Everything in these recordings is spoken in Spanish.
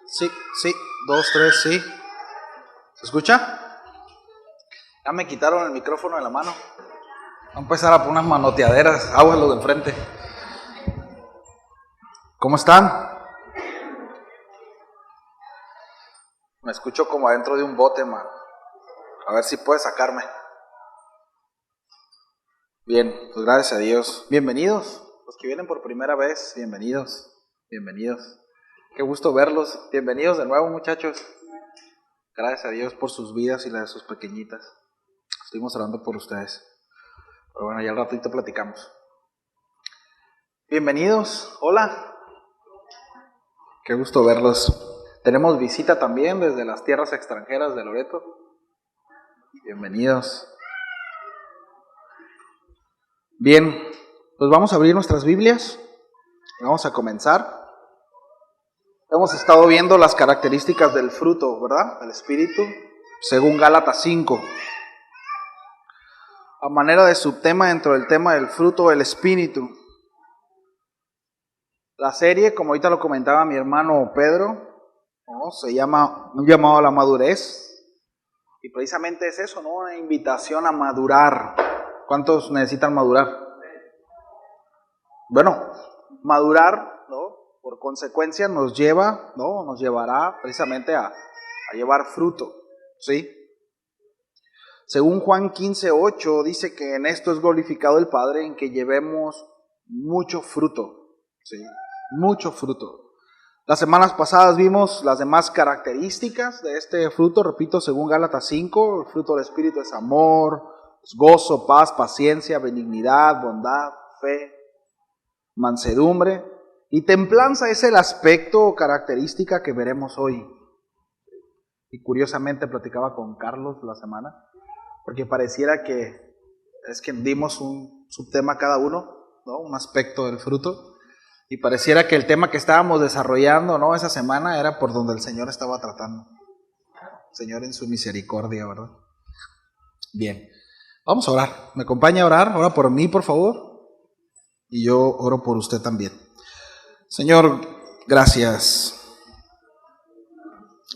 Sí, sí, 2, 3, sí. ¿Se escucha? Ya me quitaron el micrófono de la mano. Voy a empezar a poner unas manoteaderas, aguas los de enfrente. ¿Cómo están? Me escucho como adentro de un bote, man. A ver si puede sacarme. Bien, pues gracias a Dios. Bienvenidos, los que vienen por primera vez, bienvenidos, bienvenidos. Qué gusto verlos. Bienvenidos de nuevo, muchachos. Gracias a Dios por sus vidas y las de sus pequeñitas. Estuvimos orando por ustedes. Pero bueno, ya al ratito platicamos. Bienvenidos, hola. Qué gusto verlos. Tenemos visita también desde las tierras extranjeras de Loreto. Bienvenidos. Bien, pues vamos a abrir nuestras Biblias. Vamos a comenzar. Hemos estado viendo las características del fruto, ¿verdad? Del Espíritu, según Gálatas 5. A manera de subtema dentro del tema del fruto del Espíritu. La serie, como ahorita lo comentaba mi hermano Pedro, ¿no? Se llama Un llamado a la madurez. Y precisamente es eso, ¿no? Una invitación a madurar. ¿Cuántos necesitan madurar? Bueno, madurar, ¿no? Por consecuencia nos lleva, ¿no? Nos llevará precisamente a llevar fruto, ¿sí? Según Juan 15:8 dice que en esto es glorificado el Padre, en que llevemos mucho fruto, ¿sí? Mucho fruto. Las semanas pasadas vimos las demás características de este fruto, repito, según Gálatas 5, el fruto del Espíritu es amor, es gozo, paz, paciencia, benignidad, bondad, fe, mansedumbre, y templanza es el aspecto o característica que veremos hoy. Y curiosamente platicaba con Carlos la semana, porque pareciera que es que dimos un subtema cada uno, ¿no? Un aspecto del fruto, y pareciera que el tema que estábamos desarrollando, ¿no? Esa semana era por donde el Señor estaba tratando. El Señor en su misericordia, ¿verdad? Bien, vamos a orar. ¿Me acompaña a orar? Ora por mí, por favor. Y yo oro por usted también. Señor, gracias.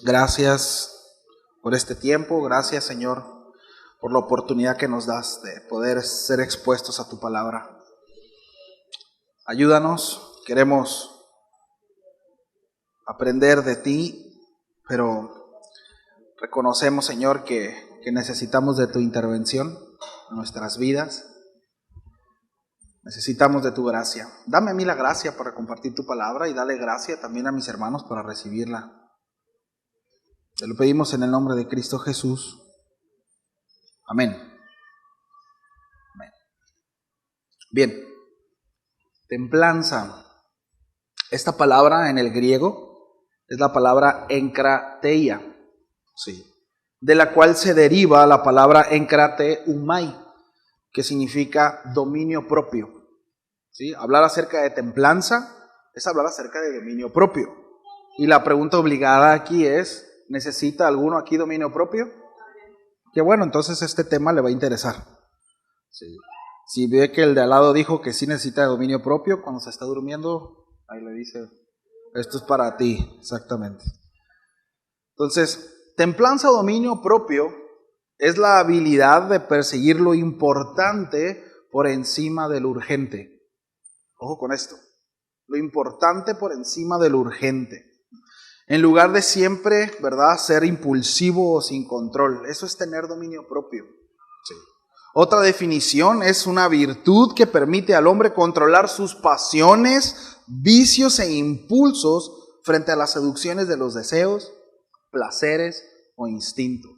Gracias por este tiempo. Gracias, Señor, por la oportunidad que nos das de poder ser expuestos a tu palabra. Ayúdanos. Queremos aprender de ti, pero reconocemos, Señor, que necesitamos de tu intervención en nuestras vidas. Necesitamos de tu gracia. Dame a mí la gracia para compartir tu palabra y dale gracia también a mis hermanos para recibirla. Te lo pedimos en el nombre de Cristo Jesús. Amén. Amén. Bien. Templanza. Esta palabra en el griego es la palabra enkrateia, sí, de la cual se deriva la palabra enkrateumai, que significa dominio propio. ¿Sí? Hablar acerca de templanza es hablar acerca de dominio propio. Y la pregunta obligada aquí es, ¿necesita alguno aquí dominio propio? Que bueno, entonces este tema le va a interesar. Sí. Si ve que el de al lado dijo que sí necesita dominio propio, cuando se está durmiendo, ahí le dice, esto es para ti, exactamente. Entonces, templanza o dominio propio es la habilidad de perseguir lo importante por encima de lo urgente. Ojo con esto, lo importante por encima de lo urgente. En lugar de siempre, ¿verdad?, ser impulsivo o sin control. Eso es tener dominio propio. Sí. Otra definición es una virtud que permite al hombre controlar sus pasiones, vicios e impulsos frente a las seducciones de los deseos, placeres o instintos.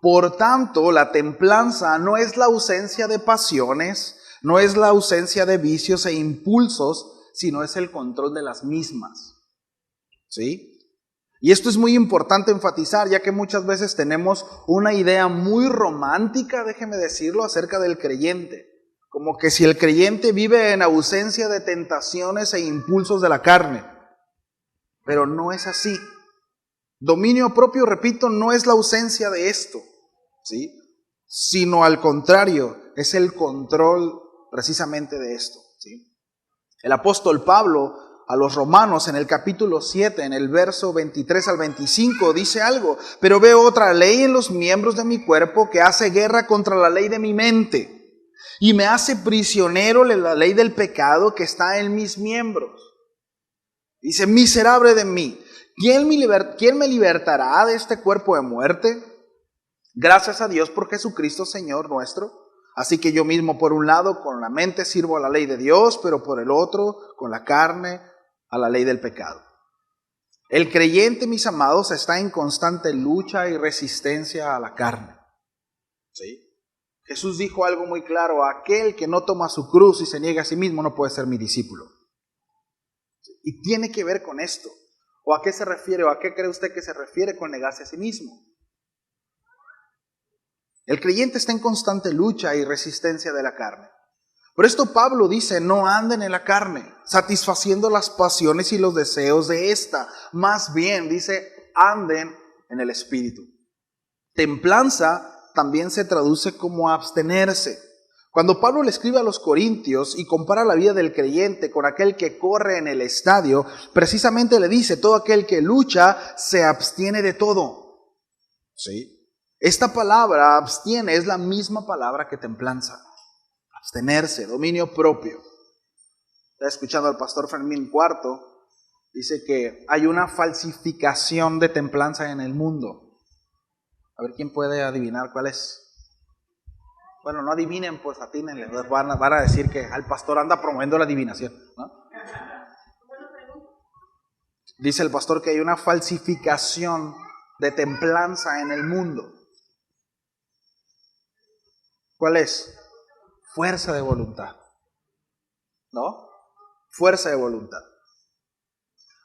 Por tanto, la templanza no es la ausencia de pasiones, no es la ausencia de vicios e impulsos, sino es el control de las mismas. ¿Sí? Y esto es muy importante enfatizar, ya que muchas veces tenemos una idea muy romántica, déjeme decirlo, acerca del creyente. Como que si el creyente vive en ausencia de tentaciones e impulsos de la carne. Pero no es así. Dominio propio, repito, no es la ausencia de esto, ¿sí? Sino al contrario, es el control precisamente de esto, ¿sí? El apóstol Pablo a los romanos en el capítulo 7, en el verso 23 al 25, dice algo: pero veo otra ley en los miembros de mi cuerpo que hace guerra contra la ley de mi mente y me hace prisionero de la ley del pecado que está en mis miembros. Dice: miserable de mí, ¿quién me libertará de este cuerpo de muerte? Gracias a Dios por Jesucristo Señor nuestro. Así que yo mismo, por un lado, con la mente sirvo a la ley de Dios, pero por el otro, con la carne, a la ley del pecado. El creyente, mis amados, está en constante lucha y resistencia a la carne. ¿Sí? Jesús dijo algo muy claro: aquel que no toma su cruz y se niega a sí mismo no puede ser mi discípulo. Y tiene que ver con esto. ¿O a qué se refiere? ¿O a qué cree usted que se refiere con negarse a sí mismo? El creyente está en constante lucha y resistencia de la carne. Por esto Pablo dice: no anden en la carne, satisfaciendo las pasiones y los deseos de esta. Más bien, dice, anden en el Espíritu. Templanza también se traduce como abstenerse. Cuando Pablo le escribe a los corintios y compara la vida del creyente con aquel que corre en el estadio, precisamente le dice: todo aquel que lucha se abstiene de todo. ¿Sí? Esta palabra, abstiene, es la misma palabra que templanza. Abstenerse, dominio propio. Estaba escuchando al pastor Fermín Cuarto, dice que hay una falsificación de templanza en el mundo. A ver quién puede adivinar cuál es. Bueno, no adivinen, pues atínenle. Van a decir que el pastor anda promoviendo la adivinación, ¿no? Dice el pastor que hay una falsificación de templanza en el mundo. ¿Cuál es? Fuerza de voluntad. ¿No? Fuerza de voluntad.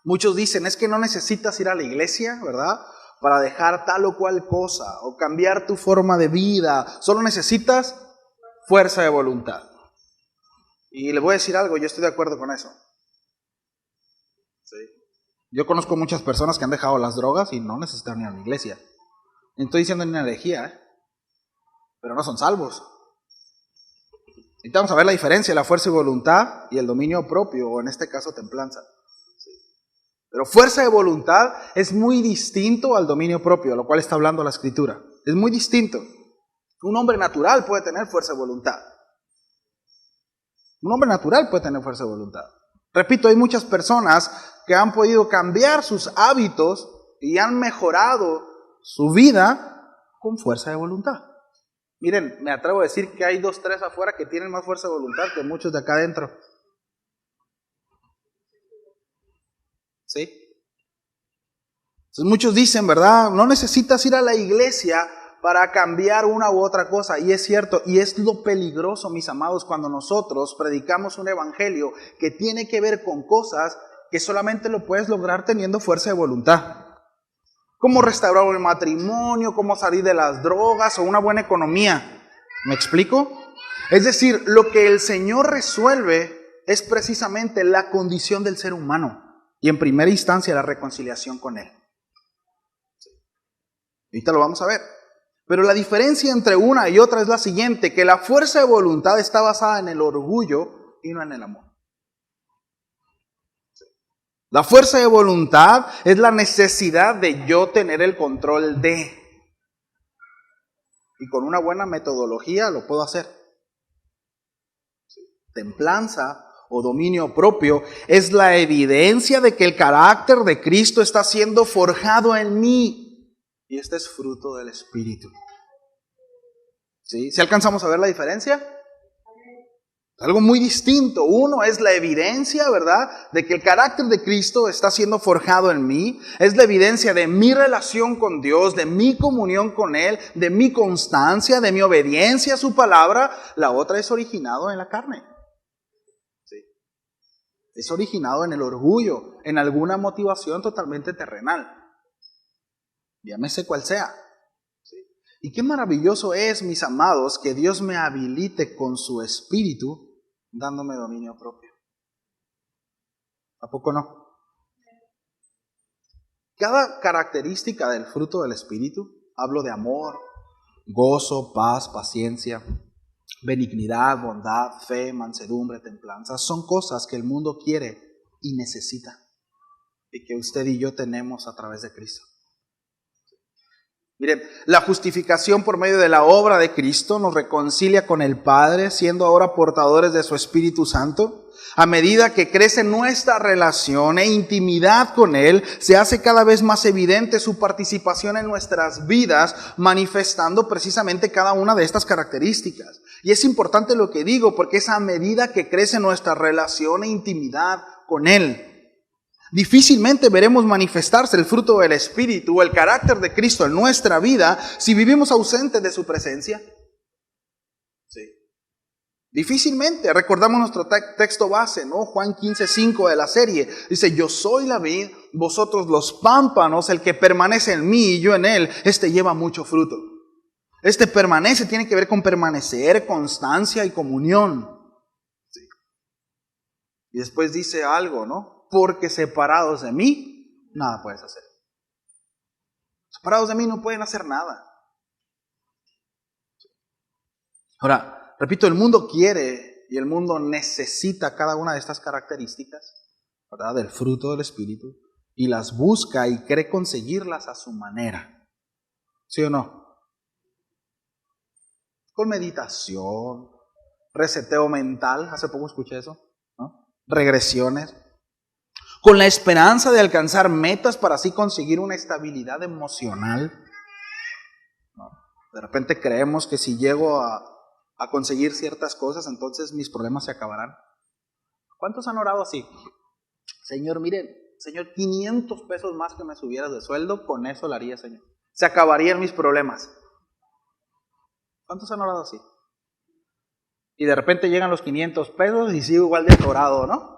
Muchos dicen: es que no necesitas ir a la iglesia, ¿verdad?, para dejar tal o cual cosa o cambiar tu forma de vida. Solo necesitas fuerza de voluntad. Y le voy a decir algo, yo estoy de acuerdo con eso. Sí. Yo conozco muchas personas que han dejado las drogas y no necesitan ir a la iglesia. No estoy diciendo ni una herejía, pero no son salvos. Y vamos a ver la diferencia: la fuerza de voluntad y el dominio propio, o en este caso templanza. Sí. Pero fuerza de voluntad es muy distinto al dominio propio, a lo cual está hablando la Escritura. Es muy distinto. Un hombre natural puede tener fuerza de voluntad. Un hombre natural puede tener fuerza de voluntad. Repito, hay muchas personas que han podido cambiar sus hábitos y han mejorado su vida con fuerza de voluntad. Miren, me atrevo a decir que hay 2, 3 afuera que tienen más fuerza de voluntad que muchos de acá adentro. ¿Sí? Entonces muchos dicen, ¿verdad?, no necesitas ir a la iglesia para cambiar una u otra cosa. Y es cierto, y es lo peligroso, mis amados, cuando nosotros predicamos un evangelio que tiene que ver con cosas que solamente lo puedes lograr teniendo fuerza de voluntad. Cómo restaurar un matrimonio, cómo salir de las drogas o una buena economía. ¿Me explico? Es decir, lo que el Señor resuelve es precisamente la condición del ser humano y en primera instancia la reconciliación con Él. Ahorita lo vamos a ver. Pero la diferencia entre una y otra es la siguiente: que la fuerza de voluntad está basada en el orgullo y no en el amor. La fuerza de voluntad es la necesidad de yo tener el control de. Y con una buena metodología lo puedo hacer. Templanza o dominio propio es la evidencia de que el carácter de Cristo está siendo forjado en mí. Y este es fruto del Espíritu. ¿Sí? ¿Sí alcanzamos a ver la diferencia? Algo muy distinto. Uno es la evidencia, ¿verdad?, de que el carácter de Cristo está siendo forjado en mí. Es la evidencia de mi relación con Dios, de mi comunión con Él, de mi constancia, de mi obediencia a su palabra. La otra es originado en la carne. ¿Sí? Es originado en el orgullo, en alguna motivación totalmente terrenal. Llámese cual sea. ¿Sí? Y qué maravilloso es, mis amados, que Dios me habilite con su Espíritu, dándome dominio propio. ¿A poco no? Cada característica del fruto del Espíritu, hablo de amor, gozo, paz, paciencia, benignidad, bondad, fe, mansedumbre, templanza, son cosas que el mundo quiere y necesita, y que usted y yo tenemos a través de Cristo. Miren, la justificación por medio de la obra de Cristo nos reconcilia con el Padre, siendo ahora portadores de su Espíritu Santo. A medida que crece nuestra relación e intimidad con Él, se hace cada vez más evidente su participación en nuestras vidas, manifestando precisamente cada una de estas características. Y es importante lo que digo, porque es a medida que crece nuestra relación e intimidad con Él. Difícilmente veremos manifestarse el fruto del Espíritu o el carácter de Cristo en nuestra vida si vivimos ausentes de su presencia. Sí. Difícilmente. Recordamos nuestro texto base, ¿no? Juan 15:5 de la serie. Dice, yo soy la vid, vosotros los pámpanos, el que permanece en mí y yo en él, este lleva mucho fruto. Este permanece, tiene que ver con permanecer, constancia y comunión. Sí. Y después dice algo, ¿no? Porque separados de mí, nada puedes hacer. Separados de mí no pueden hacer nada. Ahora, repito, el mundo quiere y el mundo necesita cada una de estas características, ¿verdad? Del fruto del Espíritu, y las busca y cree conseguirlas a su manera. ¿Sí o no? Con meditación, reseteo mental, hace poco escuché eso, ¿no? Regresiones. Con la esperanza de alcanzar metas para así conseguir una estabilidad emocional. ¿No? De repente creemos que si llego a conseguir ciertas cosas, entonces mis problemas se acabarán. ¿Cuántos han orado así? Señor, miren, Señor, 500 pesos más que me subieras de sueldo, con eso lo haría, Señor. Se acabarían mis problemas. ¿Cuántos han orado así? Y de repente llegan los 500 pesos y sigo igual de atorado, ¿no?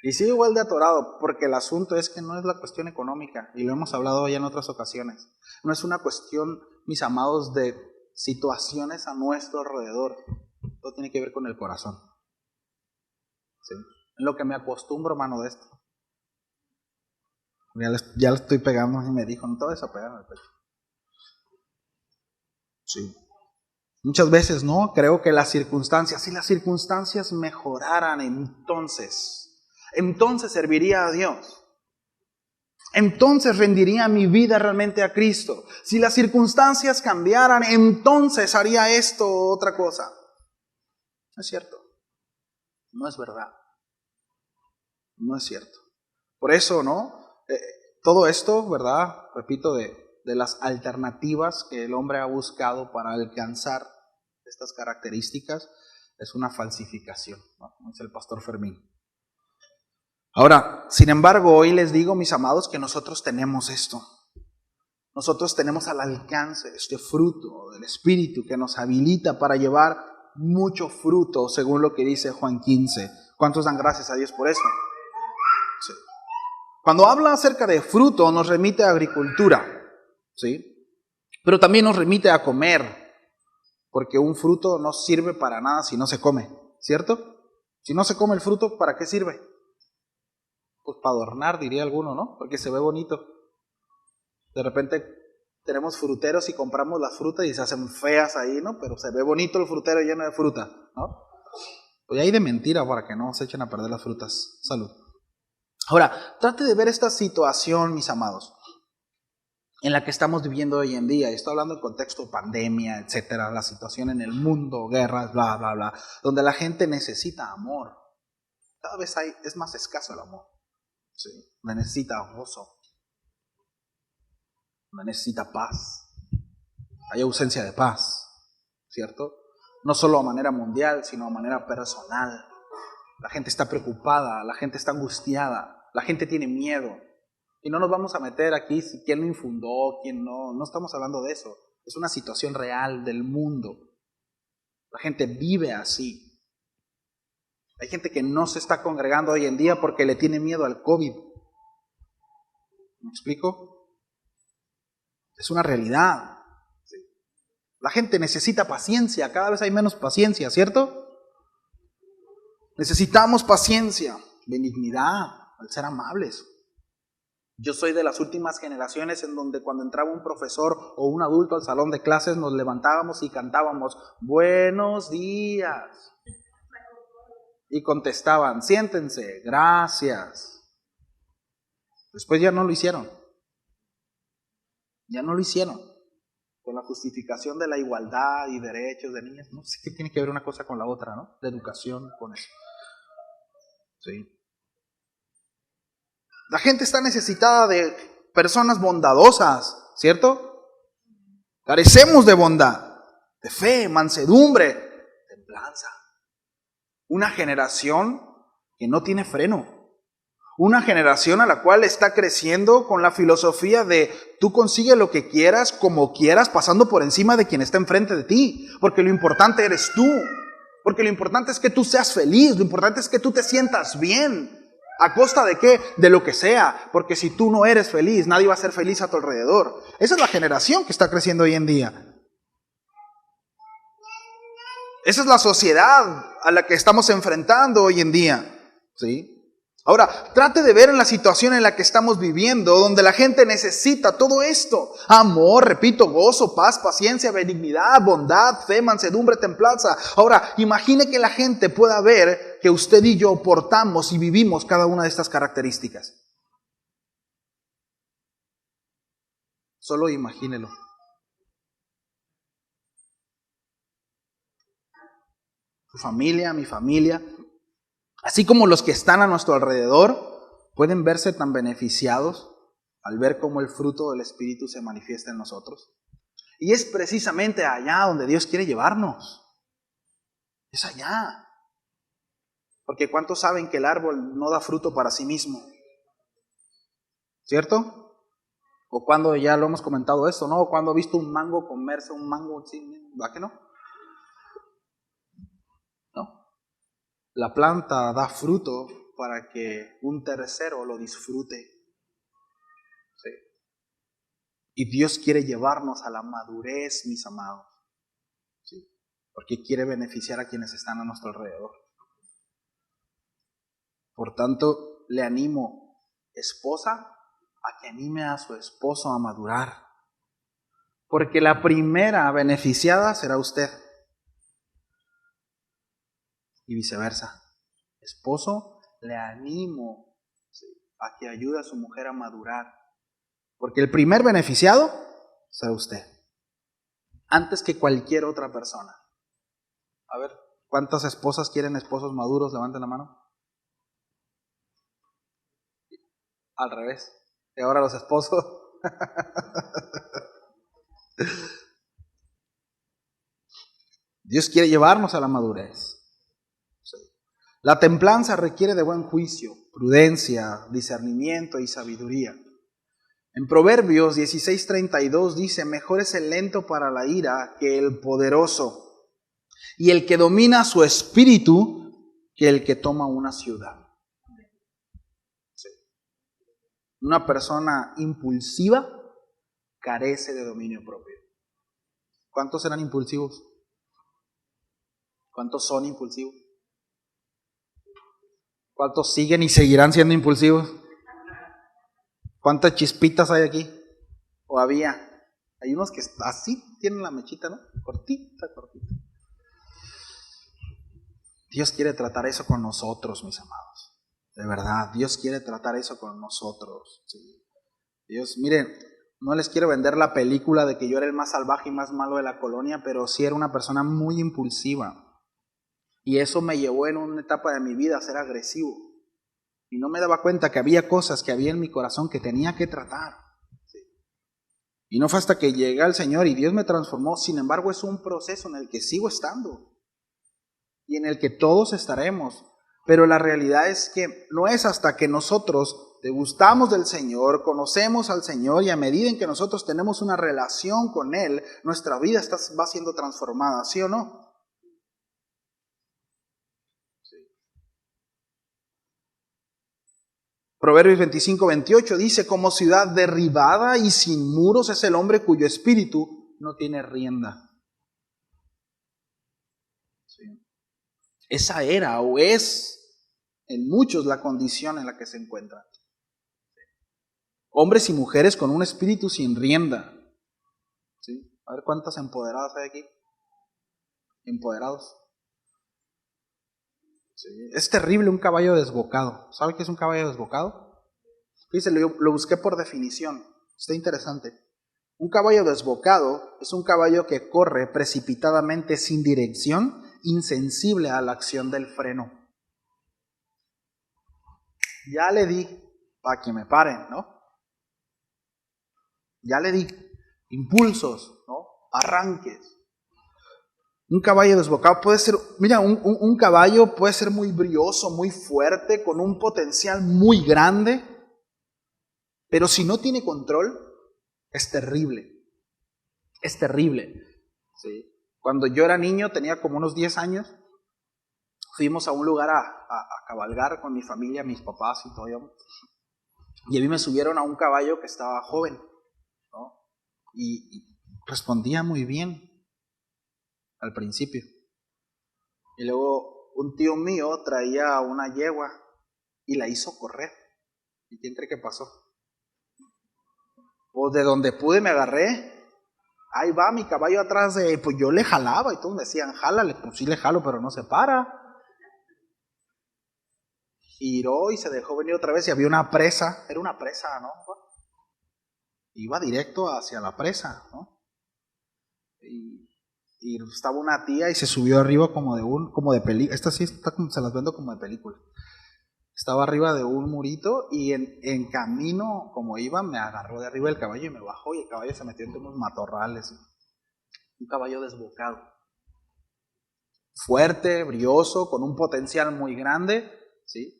Y sigo igual de atorado, porque el asunto es que no es la cuestión económica, y lo hemos hablado ya en otras ocasiones. No es una cuestión, mis amados, de situaciones a nuestro alrededor. Todo tiene que ver con el corazón. ¿Sí? En lo que me acostumbro, hermano, de esto. Ya le estoy pegando y me dijo, no te vayas a pegar en el pecho. Sí. Muchas veces, ¿no? Creo que las circunstancias, si las circunstancias mejoraran, entonces serviría a Dios. Entonces rendiría mi vida realmente a Cristo. Si las circunstancias cambiaran, entonces haría esto o otra cosa. No es cierto. No es verdad. No es cierto. Por eso, ¿no? Todo esto, ¿verdad? Repito, de las alternativas que el hombre ha buscado para alcanzar estas características, es una falsificación, ¿no? Como dice el pastor Fermín. Ahora, sin embargo, hoy les digo, mis amados, que nosotros tenemos esto. Nosotros tenemos al alcance este fruto del Espíritu que nos habilita para llevar mucho fruto, según lo que dice Juan 15. ¿Cuántos dan gracias a Dios por eso? Sí. Cuando habla acerca de fruto, nos remite a agricultura, ¿sí? Pero también nos remite a comer, porque un fruto no sirve para nada si no se come, ¿cierto? Si no se come el fruto, ¿para qué sirve? Pues para adornar, diría alguno, ¿no? Porque se ve bonito. De repente tenemos fruteros y compramos las frutas y se hacen feas ahí, ¿no? Pero se ve bonito el frutero lleno de fruta, ¿no? Pues hay de mentira para que no se echen a perder las frutas. Salud. Ahora, trate de ver esta situación, mis amados, en la que estamos viviendo hoy en día. Estoy hablando en contexto pandemia, etcétera, la situación en el mundo, guerras, bla, bla, bla, donde la gente necesita amor. Cada vez es más escaso el amor. Sí. Necesita gozo. Necesita paz. Hay ausencia de paz, ¿cierto? No solo a manera mundial, sino a manera personal. La gente está preocupada, la gente está angustiada, la gente tiene miedo. Y no nos vamos a meter aquí si quién lo infundó, quién no. No estamos hablando de eso. Es una situación real del mundo. La gente vive así. Hay gente que no se está congregando hoy en día porque le tiene miedo al COVID. ¿Me explico? Es una realidad. La gente necesita paciencia, cada vez hay menos paciencia, ¿cierto? Necesitamos paciencia, benignidad, al ser amables. Yo soy de las últimas generaciones en donde cuando entraba un profesor o un adulto al salón de clases nos levantábamos y cantábamos, buenos días. Y contestaban, siéntense, gracias. Después ya no lo hicieron. Ya no lo hicieron. Con la justificación de la igualdad y derechos de niñas. No sé qué tiene que ver una cosa con la otra, ¿no? De educación con eso. Sí. La gente está necesitada de personas bondadosas, ¿cierto? Carecemos de bondad, de fe, mansedumbre, templanza. Una generación que no tiene freno. Una generación a la cual está creciendo con la filosofía de tú consigue lo que quieras, como quieras, pasando por encima de quien está enfrente de ti. Porque lo importante eres tú. Porque lo importante es que tú seas feliz. Lo importante es que tú te sientas bien. ¿A costa de qué? De lo que sea. Porque si tú no eres feliz, nadie va a ser feliz a tu alrededor. Esa es la generación que está creciendo hoy en día. Esa es la sociedad a la que estamos enfrentando hoy en día. ¿Sí? Ahora, trate de ver en la situación en la que estamos viviendo, donde la gente necesita todo esto. Amor, repito, gozo, paz, paciencia, benignidad, bondad, fe, mansedumbre, templanza. Ahora, imagine que la gente pueda ver que usted y yo portamos y vivimos cada una de estas características. Solo imagínelo. Tu familia, mi familia, así como los que están a nuestro alrededor, pueden verse tan beneficiados al ver cómo el fruto del Espíritu se manifiesta en nosotros. Y es precisamente allá donde Dios quiere llevarnos. Es allá. Porque ¿cuántos saben que el árbol no da fruto para sí mismo? ¿Cierto? O cuando ya lo hemos comentado esto, ¿no? O cuando he visto un mango comerse un mango, ¿sí? ¿Va que no? No. La planta da fruto para que un tercero lo disfrute. ¿Sí? Y Dios quiere llevarnos a la madurez, mis amados. ¿Sí? Porque quiere beneficiar a quienes están a nuestro alrededor. Por tanto, le animo, esposa, a que anime a su esposo a madurar. Porque la primera beneficiada será usted. Y viceversa. Esposo, le animo a que ayude a su mujer a madurar. Porque el primer beneficiado será usted. Antes que cualquier otra persona. A ver, ¿cuántas esposas quieren esposos maduros? Levanten la mano. Al revés. Y ahora los esposos. Dios quiere llevarnos a la madurez. Sí. La templanza requiere de buen juicio, prudencia, discernimiento y sabiduría. En Proverbios 16:32 dice, mejor es el lento para la ira que el poderoso, y el que domina su espíritu que el que toma una ciudad. Sí. Una persona impulsiva carece de dominio propio. ¿Cuántos eran impulsivos? ¿Cuántos son impulsivos? ¿Cuántos siguen y seguirán siendo impulsivos? ¿Cuántas chispitas hay aquí? ¿O había? Hay unos que así tienen la mechita, ¿no? Cortita, cortita. Dios quiere tratar eso con nosotros, mis amados. De verdad, Dios quiere tratar eso con nosotros. Sí. Dios, miren, no les quiero vender la película de que yo era el más salvaje y más malo de la colonia, pero sí era una persona muy impulsiva. Y eso me llevó en una etapa de mi vida a ser agresivo. Y no me daba cuenta que había cosas que había en mi corazón que tenía que tratar. Sí. Y no fue hasta que llegué al Señor y Dios me transformó. Sin embargo, es un proceso en el que sigo estando. Y en el que todos estaremos. Pero la realidad es que no es hasta que nosotros degustamos del Señor, conocemos al Señor y a medida en que nosotros tenemos una relación con Él, nuestra vida va siendo transformada, ¿sí o no? Proverbios 25:28 dice, como ciudad derribada y sin muros es el hombre cuyo espíritu no tiene rienda. Sí. Esa era o es en muchos la condición en la que se encuentran. Hombres y mujeres con un espíritu sin rienda. ¿Sí? A ver cuántas empoderadas hay aquí. Empoderados. ¿sí? Es terrible un caballo desbocado. ¿Sabe qué es un caballo desbocado? Fíjese, lo busqué por definición. Está interesante. Un caballo desbocado es un caballo que corre precipitadamente sin dirección, insensible a la acción del freno. Ya le di para que me paren, ¿no? Ya le di impulsos, ¿no? Arranques. Un caballo desbocado puede ser, mira, un caballo puede ser muy brioso, muy fuerte, con un potencial muy grande, pero si no tiene control, es terrible. Es terrible. ¿Sí? Cuando yo era niño, tenía como unos 10 años, fuimos a un lugar a cabalgar con mi familia, mis papás y todo. Y a mí me subieron a un caballo que estaba joven, ¿no? Y respondía muy bien al principio. Y luego un tío mío traía una yegua y la hizo correr. ¿Y quién cree que pasó? Pues de donde pude me agarré. Ahí va mi caballo atrás de... Pues yo le jalaba y todos me decían, jálale. Pues sí le jalo, pero no se para. Giró y se dejó venir otra vez y había una presa. Era una presa, ¿no? Iba directo hacia la presa, ¿no? Y estaba una tía y se subió arriba como de película. Esta sí está como, se las vendo como de película. Estaba arriba de un murito y en camino, como iba, me agarró de arriba el caballo y me bajó, y el caballo se metió entre unos matorrales. Un caballo desbocado. Fuerte, brioso, con un potencial muy grande, ¿sí?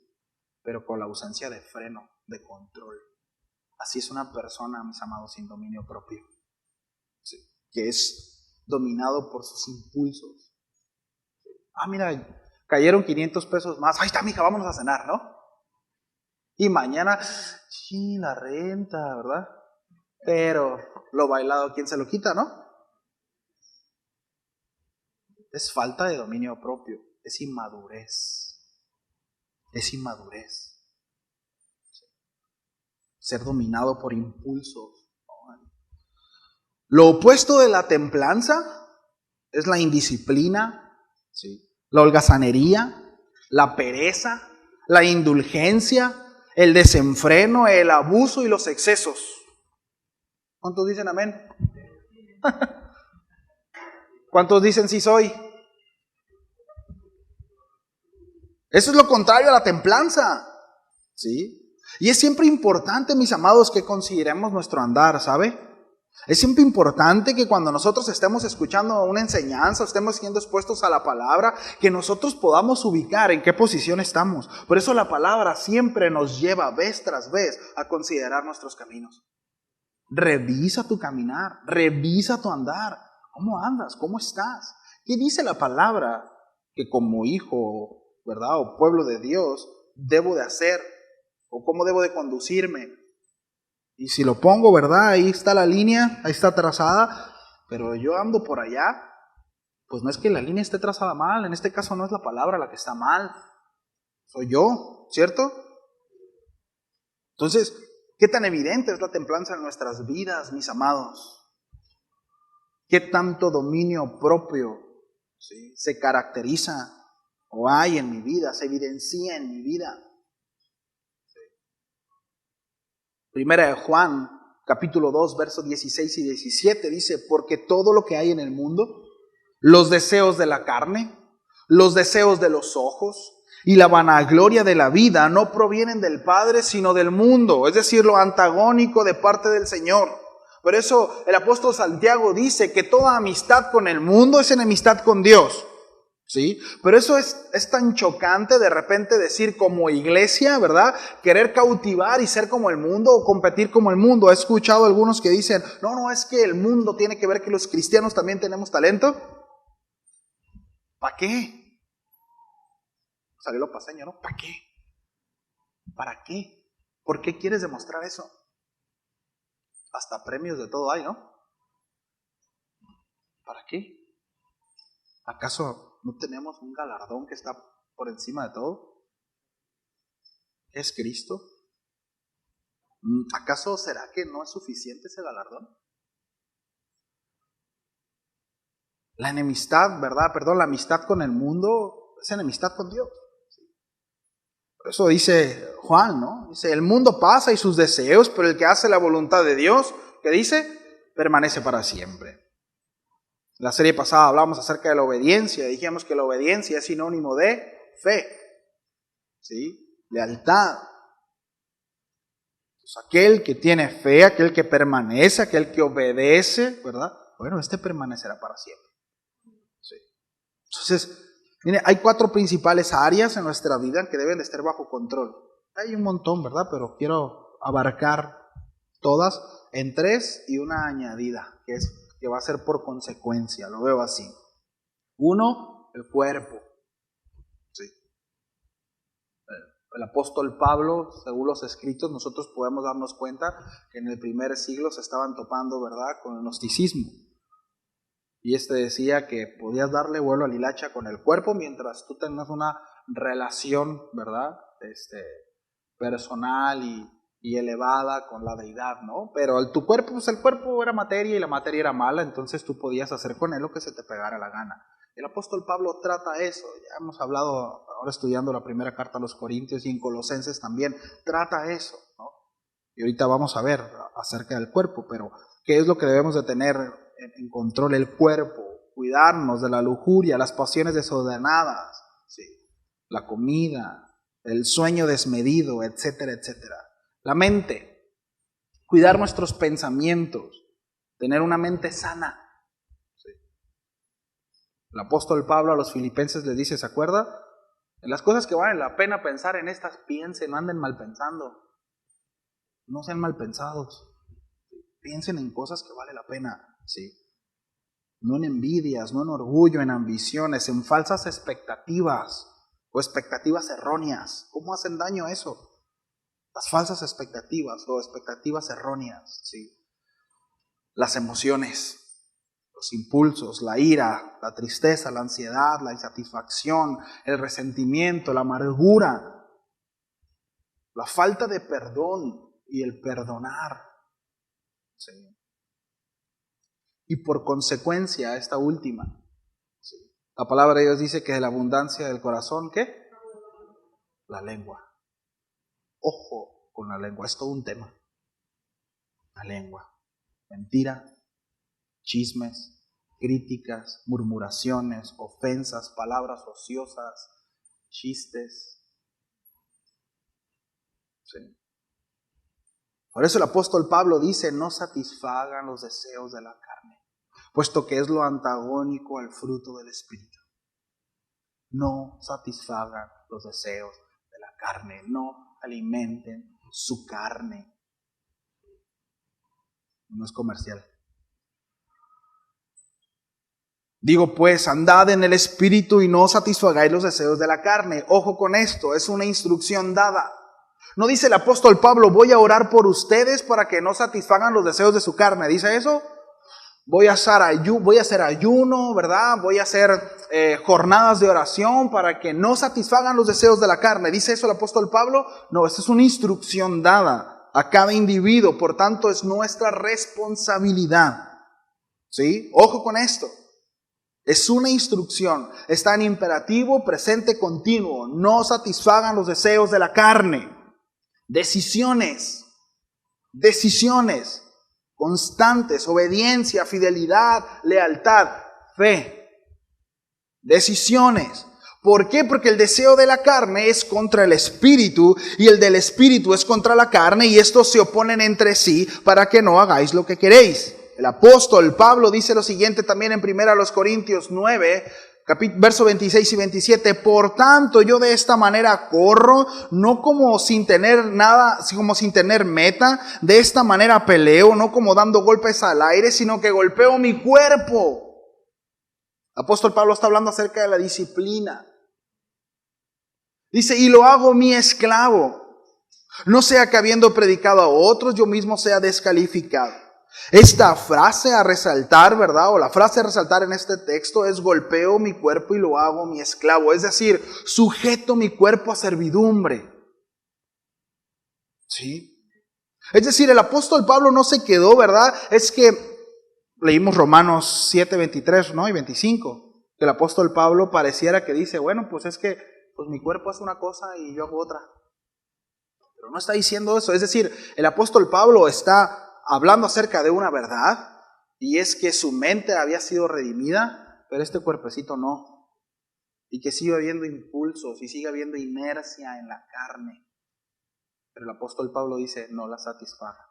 Pero con la ausencia de freno, de control. Así es una persona, mis amados, sin dominio propio, ¿sí? Que es dominado por sus impulsos. Ah, mira, cayeron 500 pesos más. Ahí está, mija, vámonos a cenar, ¿no? Y mañana, sí, la renta, ¿verdad? Pero lo bailado, ¿quién se lo quita, no? Es falta de dominio propio, es inmadurez. Es inmadurez. Ser dominado por impulsos. Lo opuesto de la templanza es la indisciplina, ¿sí? La holgazanería, la pereza, la indulgencia, el desenfreno, el abuso y los excesos. ¿Cuántos dicen amén? ¿Cuántos dicen sí soy? Eso es lo contrario a la templanza, ¿sí? Y es siempre importante, mis amados, que consideremos nuestro andar, ¿sabe? Es siempre importante que cuando nosotros estemos escuchando una enseñanza, estemos siendo expuestos a la palabra, que nosotros podamos ubicar en qué posición estamos. Por eso la palabra siempre nos lleva vez tras vez a considerar nuestros caminos. Revisa tu caminar, revisa tu andar. ¿Cómo andas? ¿Cómo estás? ¿Qué dice la palabra que como hijo, ¿verdad? O pueblo de Dios debo de hacer? ¿O cómo debo de conducirme? Y si lo pongo, ¿verdad? Ahí está la línea, ahí está trazada, pero yo ando por allá, pues no es que la línea esté trazada mal, en este caso no es la palabra la que está mal, soy yo, ¿cierto? Entonces, ¿qué tan evidente es la templanza en nuestras vidas, mis amados? ¿Qué tanto dominio propio, ¿sí?, se caracteriza o hay en mi vida, se evidencia en mi vida? Primera de Juan, capítulo 2, versos 16 y 17, dice, porque todo lo que hay en el mundo, los deseos de la carne, los deseos de los ojos y la vanagloria de la vida no provienen del Padre, sino del mundo, es decir, lo antagónico de parte del Señor. Por eso el apóstol Santiago dice que toda amistad con el mundo es enemistad con Dios. ¿Sí? Pero eso es tan chocante de repente decir como iglesia, ¿verdad? Querer cautivar y ser como el mundo o competir como el mundo. He escuchado algunos que dicen, no, es que el mundo tiene que ver que los cristianos también tenemos talento. ¿Para qué? Salió lo paseño, ¿no? ¿Para qué? ¿Para qué? ¿Por qué quieres demostrar eso? Hasta premios de todo hay, ¿no? ¿Para qué? ¿Acaso no tenemos un galardón que está por encima de todo? ¿Es Cristo? ¿Acaso será que no es suficiente ese galardón? La enemistad, ¿verdad? Perdón, la amistad con el mundo es enemistad con Dios. Por eso dice Juan, ¿no? Dice, el mundo pasa y sus deseos, pero el que hace la voluntad de Dios, ¿qué dice? Permanece para siempre. En la serie pasada hablamos acerca de la obediencia. Dijimos que la obediencia es sinónimo de fe, ¿sí? Lealtad. Pues aquel que tiene fe, aquel que permanece, aquel que obedece, ¿verdad? Bueno, este permanecerá para siempre. ¿Sí? Entonces, mire, hay 4 principales áreas en nuestra vida que deben de estar bajo control. Hay un montón, ¿verdad? Pero quiero abarcar todas en 3 y una añadida, que va a ser por consecuencia, lo veo así. 1, el cuerpo. Sí. El apóstol Pablo, según los escritos, nosotros podemos darnos cuenta que en el primer siglo se estaban topando, ¿verdad?, con el gnosticismo. Y decía que podías darle vuelo al hilacha con el cuerpo mientras tú tengas una relación, ¿verdad?, personal y elevada con la deidad, ¿no? Pero tu cuerpo, pues el cuerpo era materia y la materia era mala, entonces tú podías hacer con él lo que se te pegara la gana. El apóstol Pablo trata eso, ya hemos hablado ahora estudiando la primera carta a los Corintios y en Colosenses también, trata eso, ¿no? Y ahorita vamos a ver acerca del cuerpo, pero ¿qué es lo que debemos de tener en control? El cuerpo, cuidarnos de la lujuria, las pasiones desordenadas, ¿sí?, la comida, el sueño desmedido, etcétera, etcétera. La mente, cuidar nuestros pensamientos, tener una mente sana. ¿Sí? El apóstol Pablo a los filipenses les dice, ¿se acuerda? En las cosas que valen la pena pensar en estas, piensen, no anden mal pensando. No sean mal pensados. Piensen en cosas que vale la pena, ¿sí? No en envidias, no en orgullo, en ambiciones, en falsas expectativas o expectativas erróneas. ¿Cómo hacen daño eso? Las falsas expectativas o expectativas erróneas, ¿sí? Las emociones, los impulsos, la ira, la tristeza, la ansiedad, la insatisfacción, el resentimiento, la amargura, la falta de perdón y el perdonar, ¿sí? Y por consecuencia, esta última, ¿sí?, la palabra de Dios dice que de la abundancia del corazón, ¿qué? La lengua. Ojo con la lengua, es todo un tema. La lengua. Mentira, chismes, críticas, murmuraciones, ofensas, palabras ociosas, chistes. Sí. Por eso el apóstol Pablo dice, no satisfagan los deseos de la carne, puesto que es lo antagónico al fruto del Espíritu. No satisfagan los deseos de la carne, no alimenten su carne. No es comercial. Digo pues, andad en el Espíritu y no satisfagáis los deseos de la carne. Ojo con esto, es una instrucción dada. No dice el apóstol Pablo, voy a orar por ustedes para que no satisfagan los deseos de su carne. ¿Dice eso? Voy a hacer ayuno, ¿verdad? Voy a hacer jornadas de oración para que no satisfagan los deseos de la carne. ¿Dice eso el apóstol Pablo? No, esta es una instrucción dada a cada individuo. Por tanto, es nuestra responsabilidad. ¿Sí? Ojo con esto. Es una instrucción. Está en imperativo, presente, continuo. No satisfagan los deseos de la carne. Decisiones constantes, obediencia, fidelidad, lealtad, fe. Decisiones. ¿Por qué? Porque el deseo de la carne es contra el espíritu y el del espíritu es contra la carne y estos se oponen entre sí para que no hagáis lo que queréis. El apóstol Pablo dice lo siguiente también en 1 Corintios 9, versos 26 y 27. Por tanto, yo de esta manera corro, no como sin tener nada, como sin tener meta. De esta manera peleo, no como dando golpes al aire, sino que golpeo mi cuerpo. El apóstol Pablo está hablando acerca de la disciplina. Dice, y lo hago mi esclavo. No sea que habiendo predicado a otros, yo mismo sea descalificado. Esta frase a resaltar, ¿verdad? O la frase a resaltar en este texto es golpeo mi cuerpo y lo hago mi esclavo. Es decir, sujeto mi cuerpo a servidumbre. ¿Sí? Es decir, el apóstol Pablo no se quedó, ¿verdad? Es que leímos Romanos 7, 23, ¿no? Y 25. Que el apóstol Pablo pareciera que dice, bueno, pues es que pues mi cuerpo hace una cosa y yo hago otra. Pero no está diciendo eso. Es decir, el apóstol Pablo está hablando acerca de una verdad, y es que su mente había sido redimida, pero este cuerpecito no. Y que sigue habiendo impulsos y sigue habiendo inercia en la carne. Pero el apóstol Pablo dice, no la satisfaga.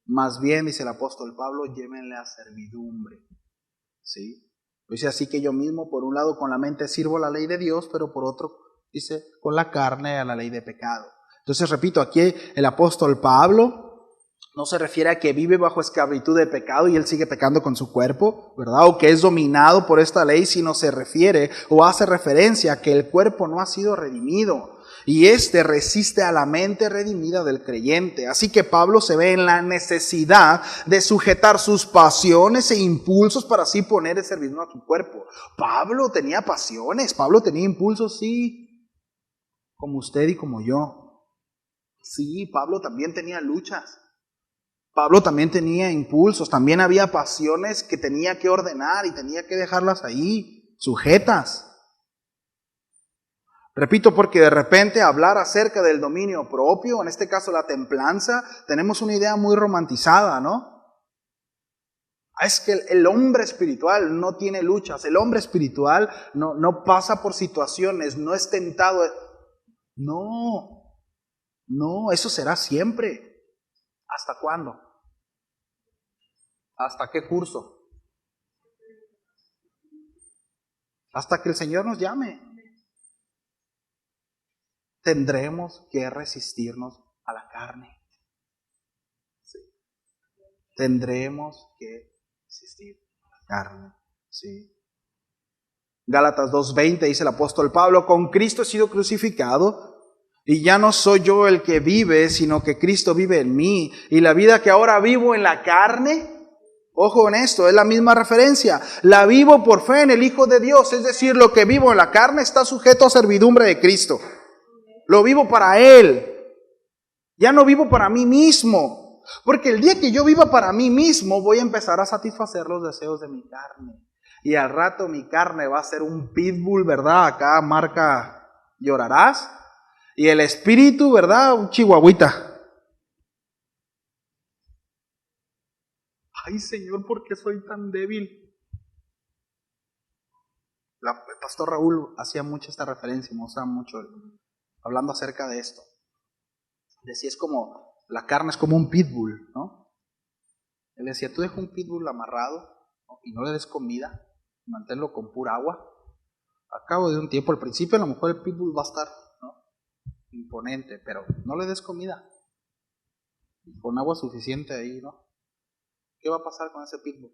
Más bien, dice el apóstol Pablo, llévenle a servidumbre. ¿Sí? Dice, así que yo mismo, por un lado, con la mente sirvo la ley de Dios, pero por otro, dice, con la carne a la ley de pecado. Entonces, repito, aquí el apóstol Pablo no se refiere a que vive bajo esclavitud de pecado y él sigue pecando con su cuerpo, ¿verdad? O que es dominado por esta ley, sino se refiere o hace referencia a que el cuerpo no ha sido redimido y éste resiste a la mente redimida del creyente. Así que Pablo se ve en la necesidad de sujetar sus pasiones e impulsos para así poner el servicio a su cuerpo. Pablo tenía pasiones, Pablo tenía impulsos, sí, como usted y como yo. Sí, Pablo también tenía luchas. Pablo también tenía impulsos, también había pasiones que tenía que ordenar y tenía que dejarlas ahí, sujetas. Repito, porque de repente hablar acerca del dominio propio, en este caso la templanza, tenemos una idea muy romantizada, ¿no? Es que el hombre espiritual no tiene luchas, el hombre espiritual no pasa por situaciones, no es tentado. No, eso será siempre. ¿Hasta cuándo? ¿Hasta qué curso? Hasta que el Señor nos llame. Tendremos que resistirnos a la carne. Sí. Tendremos que resistir a la carne. Sí. Gálatas 2:20 dice el apóstol Pablo, con Cristo he sido crucificado y ya no soy yo el que vive, sino que Cristo vive en mí. Y la vida que ahora vivo en la carne, ojo en esto, es la misma referencia. La vivo por fe en el Hijo de Dios. Es decir, lo que vivo en la carne está sujeto a servidumbre de Cristo. Lo vivo para Él. Ya no vivo para mí mismo. Porque el día que yo viva para mí mismo, voy a empezar a satisfacer los deseos de mi carne. Y al rato mi carne va a ser un pitbull, ¿verdad? Acá marca llorarás. Y el espíritu, ¿verdad? Un chihuahuita. Ay, Señor, ¿por qué soy tan débil? El pastor Raúl hacía mucho esta referencia, me usaba mucho hablando acerca de esto. Decía, es como, la carne es como un pitbull, ¿no? Él decía, tú deja un pitbull amarrado, ¿no? Y no le des comida, manténlo con pura agua. A cabo de un tiempo, al principio a lo mejor el pitbull va a estar, ¿no?, imponente, pero no le des comida. Con agua suficiente ahí, ¿no? ¿Qué va a pasar con ese pitbull?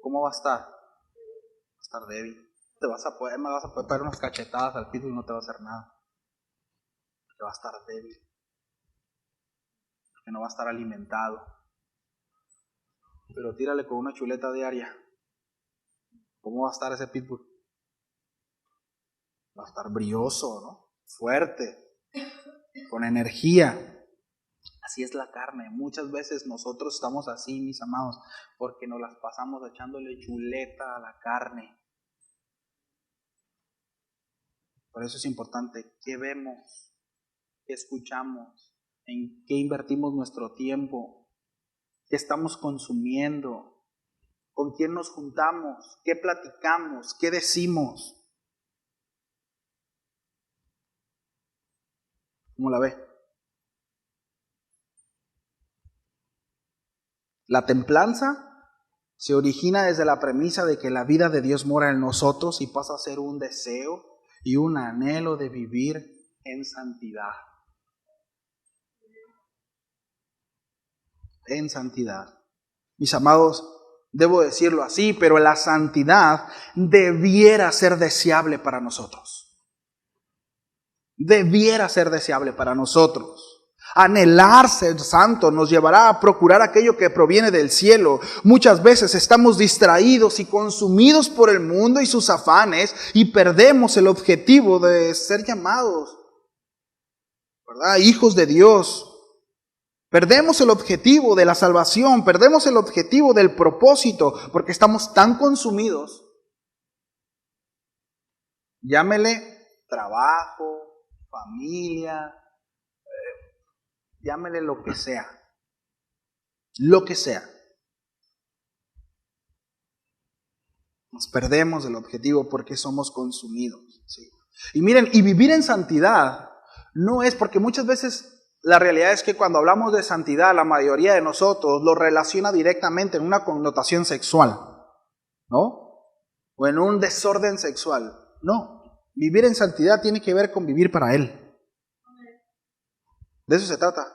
¿Cómo va a estar? Va a estar débil. Me vas a poder pegar unas cachetadas al pitbull y no te va a hacer nada. Porque va a estar débil. Porque no va a estar alimentado. Pero tírale con una chuleta diaria. ¿Cómo va a estar ese pitbull? Va a estar brioso, ¿no? Fuerte, con energía. Así es la carne. Muchas veces nosotros estamos así, mis amados, porque nos las pasamos echándole chuleta a la carne. Por eso es importante qué vemos, qué escuchamos, en qué invertimos nuestro tiempo, qué estamos consumiendo, con quién nos juntamos, qué platicamos, qué decimos. ¿Cómo la ve? La templanza se origina desde la premisa de que la vida de Dios mora en nosotros y pasa a ser un deseo y un anhelo de vivir en santidad. En santidad. Mis amados, debo decirlo así, pero la santidad debiera ser deseable para nosotros. Debiera ser deseable para nosotros. Anhelar ser santo nos llevará a procurar aquello que proviene del cielo. Muchas veces estamos distraídos y consumidos por el mundo y sus afanes y perdemos el objetivo de ser llamados, ¿verdad?, hijos de Dios. Perdemos el objetivo de la salvación, perdemos el objetivo del propósito porque estamos tan consumidos Llámele trabajo, familia, llámele lo que sea. Lo que sea. Nos perdemos del objetivo porque somos consumidos. ¿Sí? Y miren, y vivir en santidad no es, porque muchas veces la realidad es que cuando hablamos de santidad, la mayoría de nosotros lo relaciona directamente en una connotación sexual, ¿no? O en un desorden sexual. No, vivir en santidad tiene que ver con vivir para Él. De eso se trata.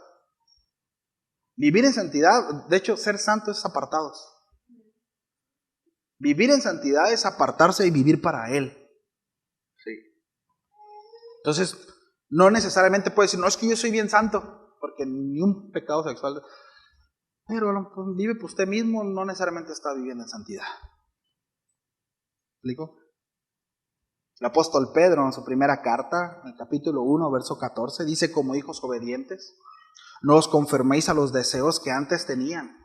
Vivir en santidad, de hecho, ser santo es apartados. Vivir en santidad es apartarse y vivir para Él. Sí. Entonces, no necesariamente puede decir, no, es que yo soy bien santo, porque ni un pecado sexual. Pero pues, vive por usted mismo, no necesariamente está viviendo en santidad. ¿Me explico? El apóstol Pedro, en su primera carta, en el capítulo 1, verso 14, dice, como hijos obedientes, no os conforméis a los deseos que antes tenían,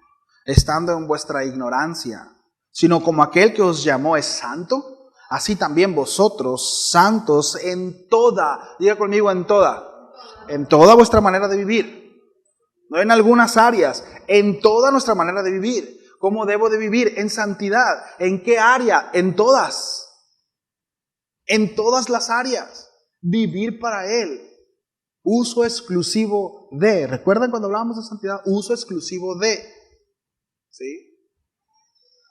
estando en vuestra ignorancia, sino como aquel que os llamó es santo, así también vosotros, santos en toda, diga conmigo en toda vuestra manera de vivir, no en algunas áreas, en toda nuestra manera de vivir. ¿Cómo debo de vivir? En santidad. ¿En qué área? En todas. En todas las áreas. Vivir para Él. Uso exclusivo de. ¿Recuerdan cuando hablábamos de santidad? Uso exclusivo de. ¿Sí?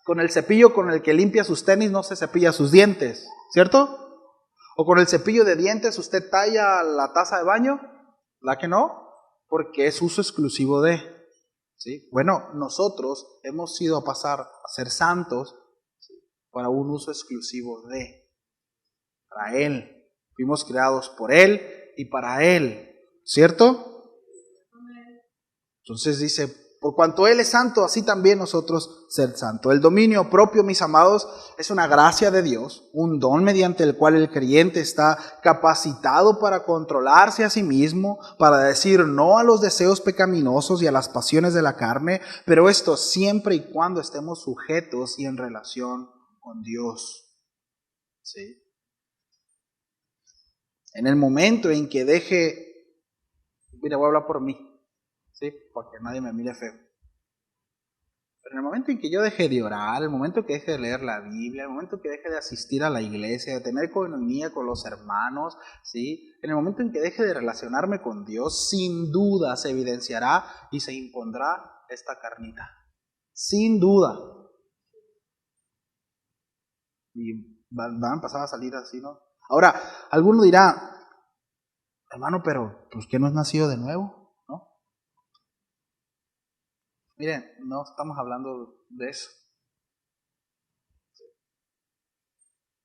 Con el cepillo con el que limpia sus tenis no se cepilla sus dientes, ¿cierto? O con el cepillo de dientes usted talla la taza de baño, ¿la que no? Porque es uso exclusivo de. ¿Sí? Bueno, nosotros hemos ido a pasar a ser santos, ¿sí?, para un uso exclusivo de. Para Él. Fuimos creados por Él y para Él, ¿cierto? Entonces dice, por cuanto Él es santo, así también nosotros ser santo. El dominio propio, mis amados, es una gracia de Dios, un don mediante el cual el creyente está capacitado para controlarse a sí mismo, para decir no a los deseos pecaminosos y a las pasiones de la carne, pero esto siempre y cuando estemos sujetos y en relación con Dios. ¿Sí? En el momento en que deje, mira, voy a hablar por mí, ¿sí?, porque nadie me mire feo. Pero en el momento en que yo deje de orar, el momento que deje de leer la Biblia, el momento que deje de asistir a la iglesia, de tener coinonía con los hermanos, ¿sí?, en el momento en que deje de relacionarme con Dios, sin duda se evidenciará y se impondrá esta carnita. Sin duda. Y van a empezar a salir así, ¿no? Ahora, alguno dirá, hermano, pero pues que no es nacido de nuevo, ¿no? Miren, no estamos hablando de eso.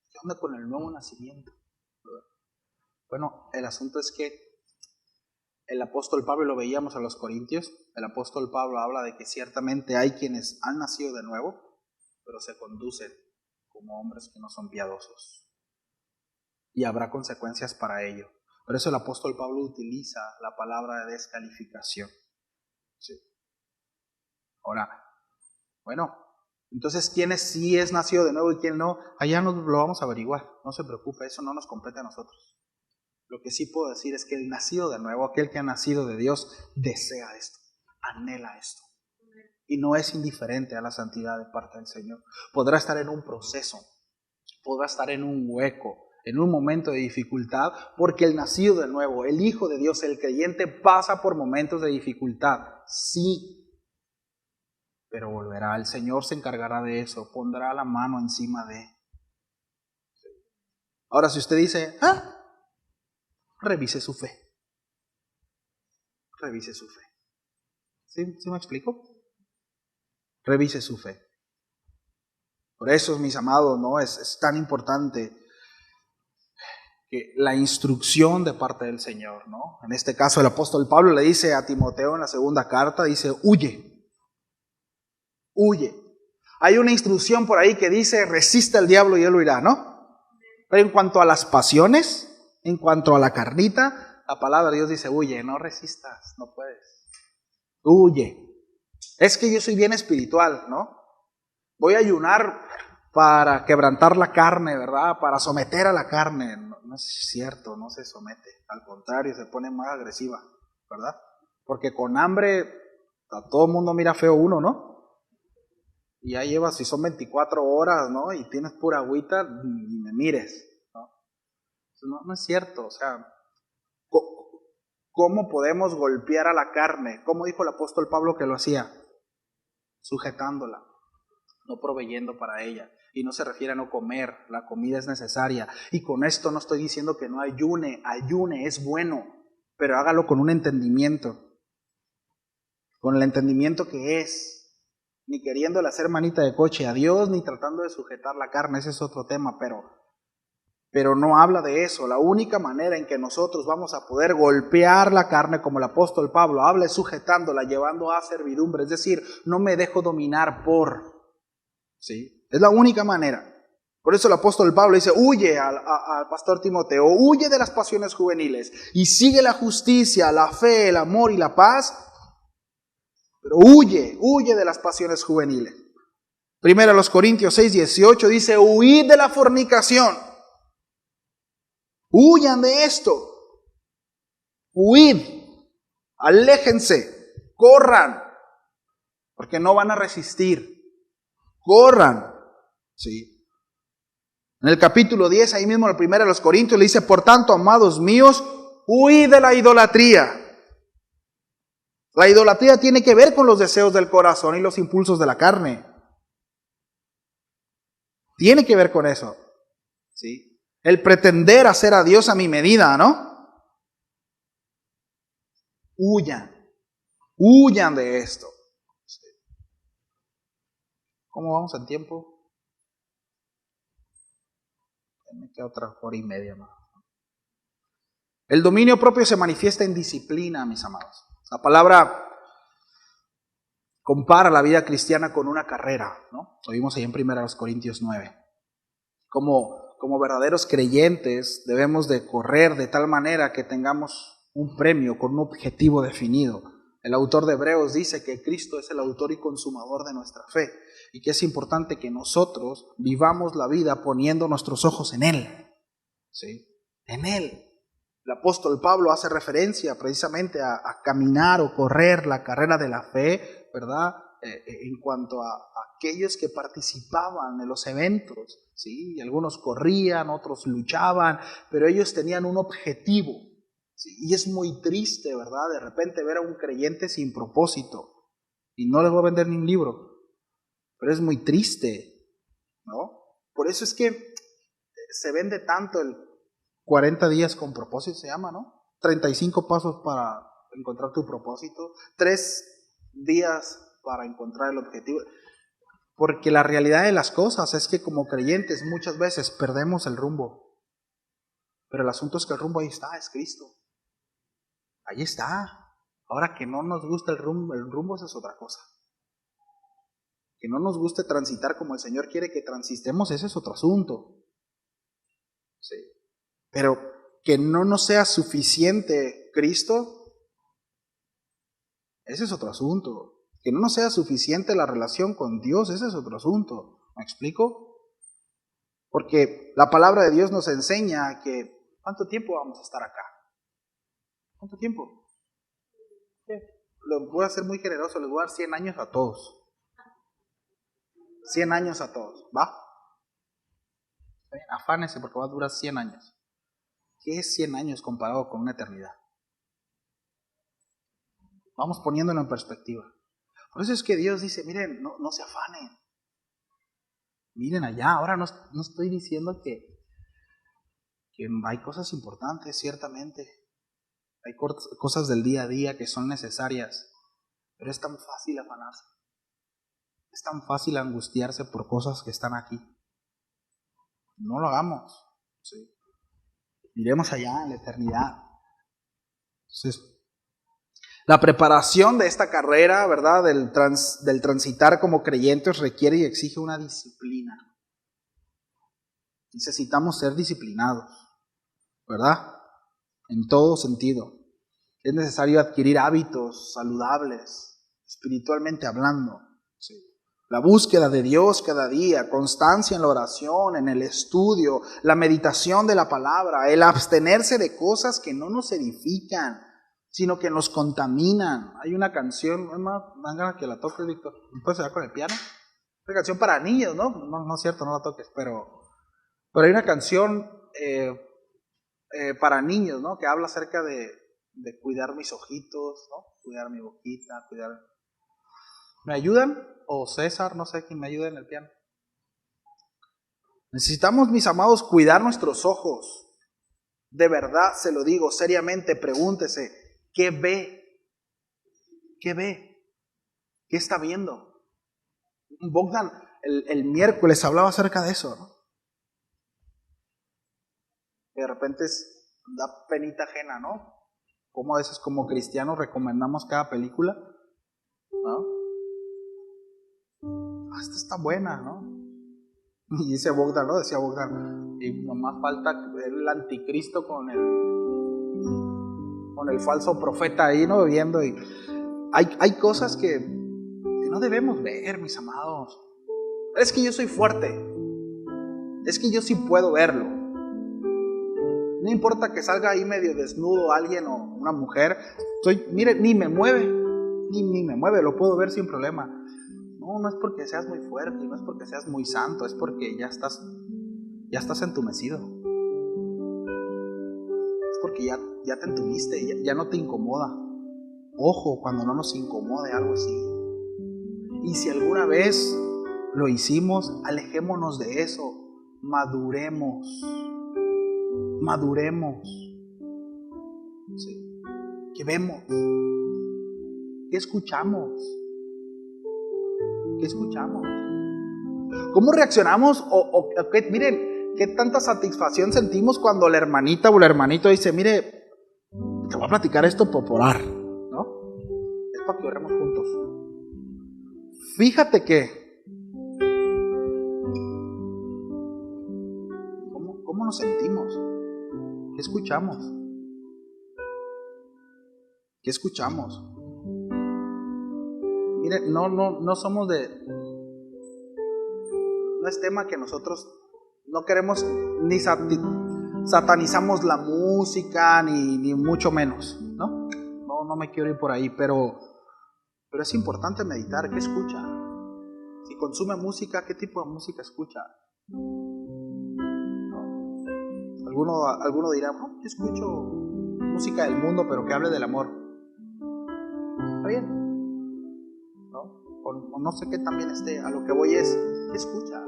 ¿Qué onda con el nuevo nacimiento? Bueno, el asunto es que el apóstol Pablo, lo veíamos a los Corintios, el apóstol Pablo habla de que ciertamente hay quienes han nacido de nuevo, pero se conducen como hombres que no son piadosos. Y habrá consecuencias para ello. Por eso el apóstol Pablo utiliza la palabra de descalificación. Sí. Ahora, bueno, entonces quién sí es nacido de nuevo y quién no, allá nos lo vamos a averiguar. No se preocupe, eso no nos compete a nosotros. Lo que sí puedo decir es que el nacido de nuevo, aquel que ha nacido de Dios, desea esto, anhela esto. Y no es indiferente a la santidad de parte del Señor. Podrá estar en un proceso, podrá estar en un hueco, en un momento de dificultad, porque el nacido de nuevo, el Hijo de Dios, el creyente, pasa por momentos de dificultad, sí. Pero volverá, el Señor se encargará de eso, pondrá la mano encima de. Ahora, si usted dice, revise su fe. Revise su fe. ¿Sí me explico? Revise su fe. Por eso, mis amados, ¿no? Es tan importante que la instrucción de parte del Señor, ¿no? En este caso, el apóstol Pablo le dice a Timoteo en la segunda carta, dice, huye. Huye. Hay una instrucción por ahí que dice, resiste al diablo y él huirá, ¿no? Pero en cuanto a las pasiones, en cuanto a la carnita, la palabra de Dios dice, huye, no resistas, no puedes. Huye. Es que yo soy bien espiritual, ¿no? Voy a ayunar para quebrantar la carne, ¿verdad? Para someter a la carne. No, no es cierto, no se somete. Al contrario, se pone más agresiva, ¿verdad? Porque con hambre a todo el mundo mira feo uno, ¿no? Y ya llevas, si son 24 horas, ¿no? Y tienes pura agüita, ni me mires, ¿no? No es cierto, o sea, ¿cómo podemos golpear a la carne? ¿Cómo dijo el apóstol Pablo que lo hacía? Sujetándola, no proveyendo para ella. Y no se refiere a no comer, la comida es necesaria. Y con esto no estoy diciendo que no ayune, ayune, es bueno, pero hágalo con un entendimiento, con el entendimiento que es, ni queriéndole hacer manita de coche a Dios, ni tratando de sujetar la carne, ese es otro tema, pero no habla de eso. La única manera en que nosotros vamos a poder golpear la carne, como el apóstol Pablo habla, es sujetándola, llevando a servidumbre, es decir, no me dejo dominar por, ¿sí? Es la única manera. Por eso el apóstol Pablo dice, huye al pastor Timoteo, huye de las pasiones juveniles y sigue la justicia, la fe, el amor y la paz, pero huye de las pasiones juveniles. Primero a los Corintios 6:18 dice, huid de la fornicación. Huyan de esto. Huid. Aléjense. Corran. Porque no van a resistir. Corran. Sí. En el capítulo 10, ahí mismo, el primero de los Corintios, le dice, por tanto, amados míos, huid de la idolatría. La idolatría tiene que ver con los deseos del corazón y los impulsos de la carne. Tiene que ver con eso. ¿Sí? El pretender hacer a Dios a mi medida, ¿no? Huyan de esto. ¿Sí? ¿Cómo vamos en tiempo? Me queda otra hora y media más. El dominio propio se manifiesta en disciplina, mis amados. La palabra compara la vida cristiana con una carrera, ¿no? Lo vimos ahí en 1 Corintios 9. Como verdaderos creyentes debemos de correr de tal manera que tengamos un premio con un objetivo definido. El autor de Hebreos dice que Cristo es el autor y consumador de nuestra fe y que es importante que nosotros vivamos la vida poniendo nuestros ojos en Él, ¿sí? En Él. El apóstol Pablo hace referencia precisamente a caminar o correr la carrera de la fe, ¿verdad? En cuanto a aquellos que participaban en los eventos, ¿sí? Y algunos corrían, otros luchaban, pero ellos tenían un objetivo, ¿sí? Y es muy triste, ¿verdad? De repente ver a un creyente sin propósito. Y no les voy a vender ni un libro, pero es muy triste, ¿no? Por eso es que se vende tanto el 40 días con propósito, se llama, ¿no? 35 pasos para encontrar tu propósito, 3 días para encontrar el objetivo. Porque la realidad de las cosas es que como creyentes muchas veces perdemos el rumbo. Pero el asunto es que el rumbo ahí está, es Cristo. Ahí está. Ahora, que no nos gusta el rumbo esa es otra cosa. Que no nos guste transitar como el Señor quiere que transitemos, ese es otro asunto. Sí. Pero que no nos sea suficiente Cristo, ese es otro asunto. Que no nos sea suficiente la relación con Dios, ese es otro asunto. ¿Me explico? Porque la palabra de Dios nos enseña que ¿cuánto tiempo vamos a estar acá? ¿Cuánto tiempo? Lo voy a ser muy generoso, les voy a dar 100 años a todos. 100 años a todos, ¿va? Afánese porque va a durar 100 años. ¿Qué es 100 años comparado con una eternidad? Vamos poniéndolo en perspectiva. Por eso es que Dios dice, miren, no se afanen. Miren allá, ahora no estoy diciendo que hay cosas importantes, ciertamente. Hay cosas del día a día que son necesarias. Pero es tan fácil afanarse. Es tan fácil angustiarse por cosas que están aquí. No lo hagamos. ¿Sí? Miremos allá en la eternidad. Entonces, la preparación de esta carrera, ¿verdad? Del transitar como creyentes requiere y exige una disciplina. Necesitamos ser disciplinados, ¿verdad? En todo sentido. Es necesario adquirir hábitos saludables, espiritualmente hablando. Sí. La búsqueda de Dios cada día, constancia en la oración, en el estudio, la meditación de la palabra, el abstenerse de cosas que no nos edifican, sino que nos contaminan. Hay una canción, es más, dan ganas que la toques, Víctor. ¿Puedes hablar con el piano? Una canción para niños, ¿no? No es cierto, no la toques, pero hay una canción para niños, ¿no? Que habla acerca de cuidar mis ojitos, ¿no? Cuidar mi boquita, cuidar... ¿Me ayudan? O César, no sé quién me ayuda en el piano. Necesitamos, mis amados, cuidar nuestros ojos. De verdad, se lo digo, seriamente, pregúntese, ¿qué ve? ¿Qué ve? ¿Qué está viendo? Bogdan el miércoles hablaba acerca de eso, ¿no? De repente da penita ajena, ¿no? Como a veces como cristianos recomendamos cada película, ¿no? Esta está buena, ¿no? Y dice Bogdan, ¿no? Decía Bogdan, y nomás falta el anticristo con el falso profeta ahí, ¿no? Viendo, y hay cosas que no debemos ver, mis amados. Es que yo soy fuerte, es que yo sí puedo verlo. No importa que salga ahí medio desnudo alguien o una mujer, mire, ni me mueve, lo puedo ver sin problema. No es porque seas muy fuerte, no es porque seas muy santo, es porque ya estás entumecido. Es porque ya te entumiste, ya no te incomoda. Ojo, cuando no nos incomode algo así. Y si alguna vez lo hicimos, alejémonos de eso. Maduremos. ¿Sí? ¿Qué vemos? ¿Qué escuchamos? ¿Qué escuchamos? ¿Cómo reaccionamos? Miren, qué tanta satisfacción sentimos cuando la hermanita o el hermanito dice, mire, te voy a platicar esto por orar, ¿no? Es para que oremos juntos. Fíjate que ¿cómo nos sentimos? ¿Qué escuchamos? ¿Qué escuchamos? Mire, no somos no es tema que nosotros no queremos ni satanizamos la música ni mucho menos, ¿no? No me quiero ir por ahí, pero es importante meditar. ¿Qué escucha? Si consume música, ¿qué tipo de música escucha? Alguno dirá, yo escucho música del mundo, pero que hable del amor. Está bien, ¿no? O no sé qué también esté. A lo que voy es, ¿qué escucha?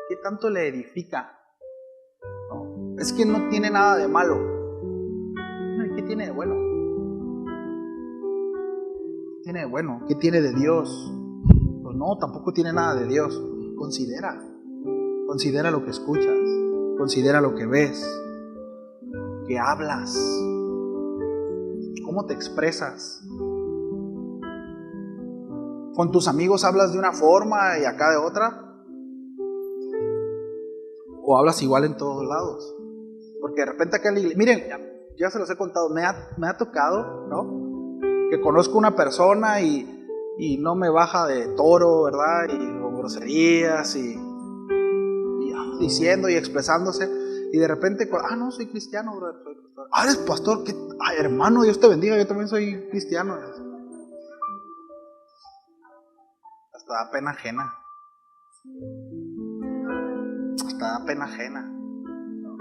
¿Qué tanto le edifica? ¿No? Es que no tiene nada de malo. ¿Qué tiene de bueno? ¿Qué tiene de bueno? ¿Qué tiene de Dios? Pues no, tampoco tiene nada de Dios. Considera lo que escuchas. Considera lo que ves, que hablas, cómo te expresas. Con tus amigos hablas de una forma y acá de otra, o hablas igual en todos lados. Porque de repente acá en la iglesia, miren, ya se los he contado, me ha tocado, ¿no? Que conozco una persona y no me baja de toro, ¿verdad? Y con groserías y diciendo y expresándose, y de repente, no, soy cristiano, bro, soy pastor. Eres pastor, ¿qué? Ay, hermano, Dios te bendiga, yo también soy cristiano. Hasta da pena ajena. ¿No?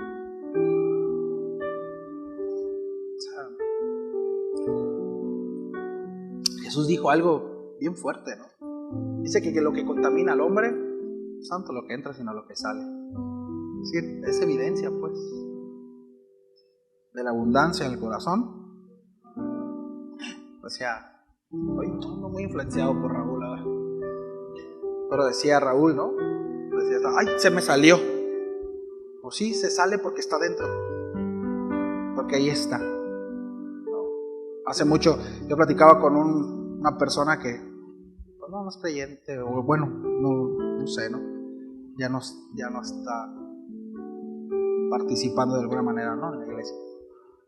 O sea, Jesús dijo algo bien fuerte, ¿no? Dice que lo que contamina al hombre no es tanto lo que entra, sino lo que sale. Es evidencia, pues, de la abundancia en el corazón. O sea, hoy no muy influenciado por Raúl, ¿verdad? Pero decía Raúl, ¿no? Decía, ay, se me salió. Pues sí, se sale porque está dentro. Porque ahí está. Hace mucho yo platicaba con una persona que pues no es creyente, o bueno, no sé, ¿no? Ya no está participando de alguna manera, ¿no? En la iglesia.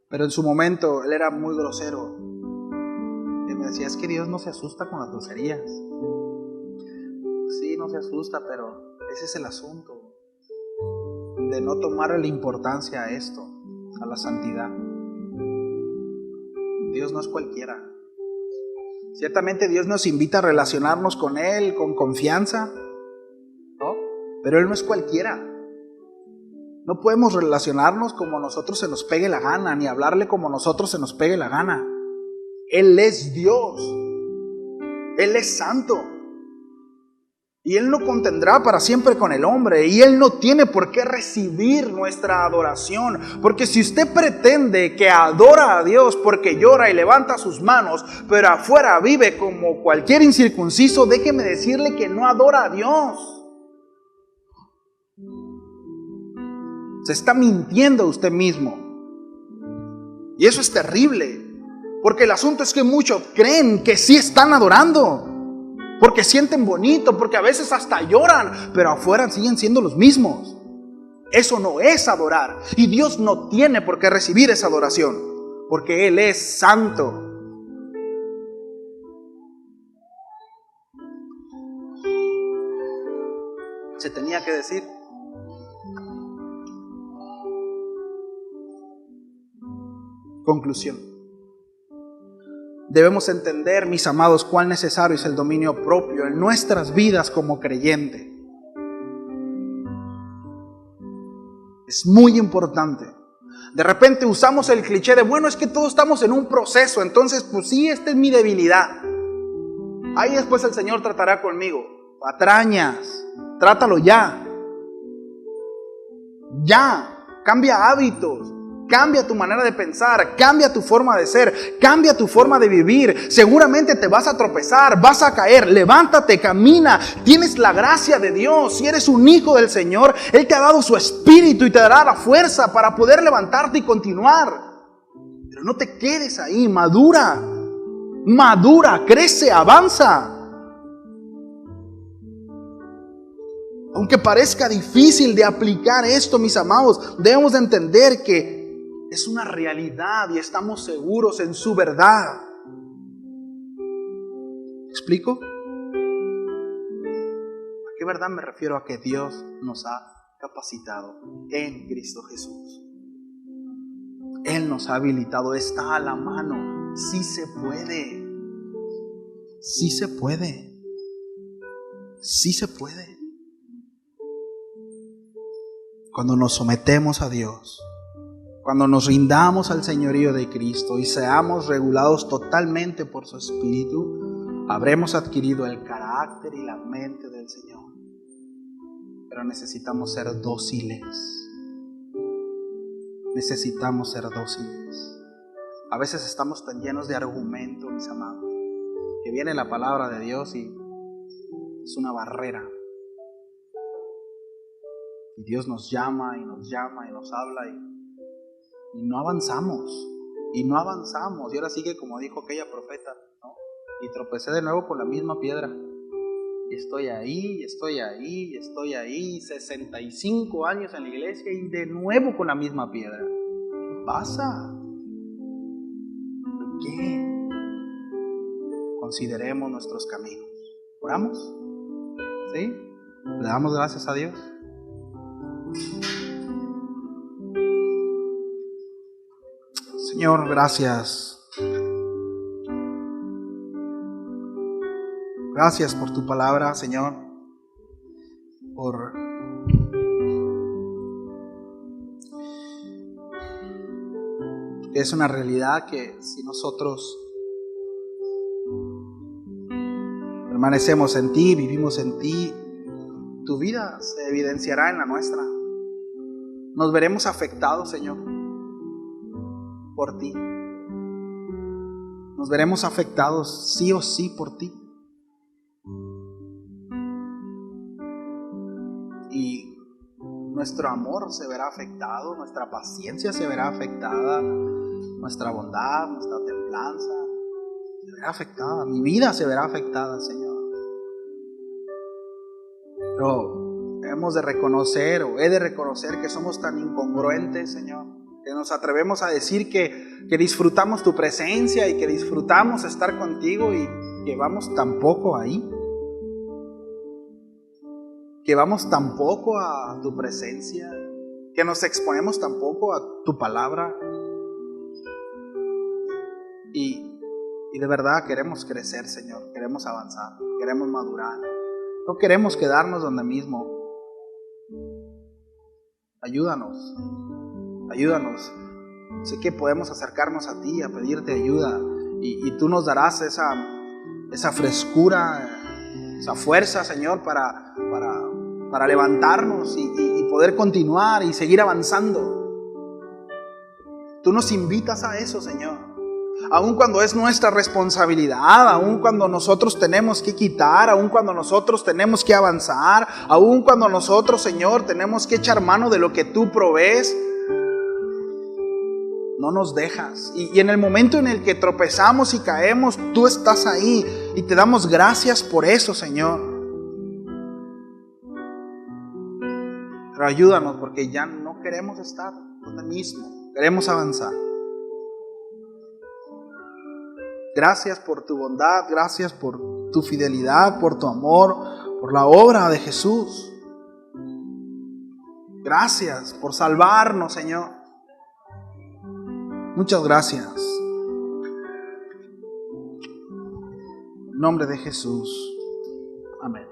Pero en su momento él era muy grosero. Y me decía, es que Dios no se asusta con las groserías. Sí, no se asusta, pero ese es el asunto, de no tomarle importancia a esto, a la santidad. Dios no es cualquiera. Ciertamente Dios nos invita a relacionarnos con Él con confianza, ¿no? Pero Él no es cualquiera. No podemos relacionarnos como a nosotros se nos pegue la gana, ni hablarle como a nosotros se nos pegue la gana. Él es Dios. Él es santo. Y Él no contendrá para siempre con el hombre. Y Él no tiene por qué recibir nuestra adoración. Porque si usted pretende que adora a Dios porque llora y levanta sus manos, pero afuera vive como cualquier incircunciso, déjeme decirle que no adora a Dios. Se está mintiendo a usted mismo. Y eso es terrible. Porque el asunto es que muchos creen que sí están adorando. Porque sienten bonito, porque a veces hasta lloran, pero afuera siguen siendo los mismos. Eso no es adorar. Y Dios no tiene por qué recibir esa adoración, porque Él es santo. Se tenía que decir. Conclusión. Debemos entender, mis amados, cuán necesario es el dominio propio en nuestras vidas como creyente. Es muy importante. De repente usamos el cliché de, bueno, es que todos estamos en un proceso, entonces pues sí, esta es mi debilidad. Ahí después el Señor tratará conmigo. Patrañas, trátalo ya. Ya, cambia hábitos. Cambia tu manera de pensar, cambia tu forma de ser, cambia tu forma de vivir. Seguramente te vas a tropezar, vas a caer. Levántate, camina. Tienes la gracia de Dios. Si eres un hijo del Señor, Él te ha dado su espíritu y te dará la fuerza para poder levantarte y continuar. Pero no te quedes ahí, madura. Madura, crece, avanza. Aunque parezca difícil de aplicar esto, mis amados, debemos de entender que es una realidad y estamos seguros en su verdad. ¿Me explico? ¿A qué verdad me refiero? A que Dios nos ha capacitado en Cristo Jesús. Él nos ha habilitado, está a la mano. Sí se puede. Sí se puede. Sí se puede. Cuando nos sometemos a Dios, cuando nos rindamos al señorío de Cristo y seamos regulados totalmente por su Espíritu, habremos adquirido el carácter y la mente del Señor. Pero necesitamos ser dóciles. Necesitamos ser dóciles. A veces estamos tan llenos de argumentos, mis amados, que viene la palabra de Dios y es una barrera. Y Dios nos llama y nos llama y nos habla y no avanzamos. Y no avanzamos. Y ahora sigue como dijo aquella profeta, ¿no? Y tropecé de nuevo con la misma piedra. Y estoy ahí, 65 años en la iglesia y de nuevo con la misma piedra. ¿Qué pasa? ¿Por qué? Consideremos nuestros caminos. ¿Oramos? ¿Sí? ¿Le damos gracias a Dios? Señor, gracias. Gracias por tu palabra, Señor. Es una realidad que si nosotros permanecemos en ti, vivimos en ti, tu vida se evidenciará en la nuestra. Nos veremos afectados, Señor, por ti. Nos veremos afectados sí o sí por ti. Y nuestro amor se verá afectado, nuestra paciencia se verá afectada, nuestra bondad, nuestra templanza se verá afectada, mi vida se verá afectada, Señor. Pero hemos de reconocer, o he de reconocer, que somos tan incongruentes, Señor, que nos atrevemos a decir que disfrutamos tu presencia y que disfrutamos estar contigo y que vamos tan poco ahí. que vamos tan poco a tu presencia, que nos exponemos tan poco a tu palabra. Y de verdad queremos crecer, Señor, queremos avanzar, queremos madurar. No queremos quedarnos donde mismo. Ayúdanos. Sé que podemos acercarnos a ti, a pedirte ayuda, y tú nos darás esa frescura, esa fuerza, Señor, para levantarnos y poder continuar y seguir avanzando. Tú nos invitas a eso, Señor. Aun cuando es nuestra responsabilidad, aun cuando nosotros tenemos que quitar, aun cuando nosotros tenemos que avanzar, aun cuando nosotros, Señor, tenemos que echar mano de lo que tú provees, no nos dejas. Y en el momento en el que tropezamos y caemos, tú estás ahí y te damos gracias por eso, Señor. Pero ayúdanos, porque ya no queremos estar donde mismo, queremos avanzar. Gracias por tu bondad, gracias por tu fidelidad, por tu amor, por la obra de Jesús. Gracias por salvarnos, Señor. Muchas gracias. En nombre de Jesús. Amén.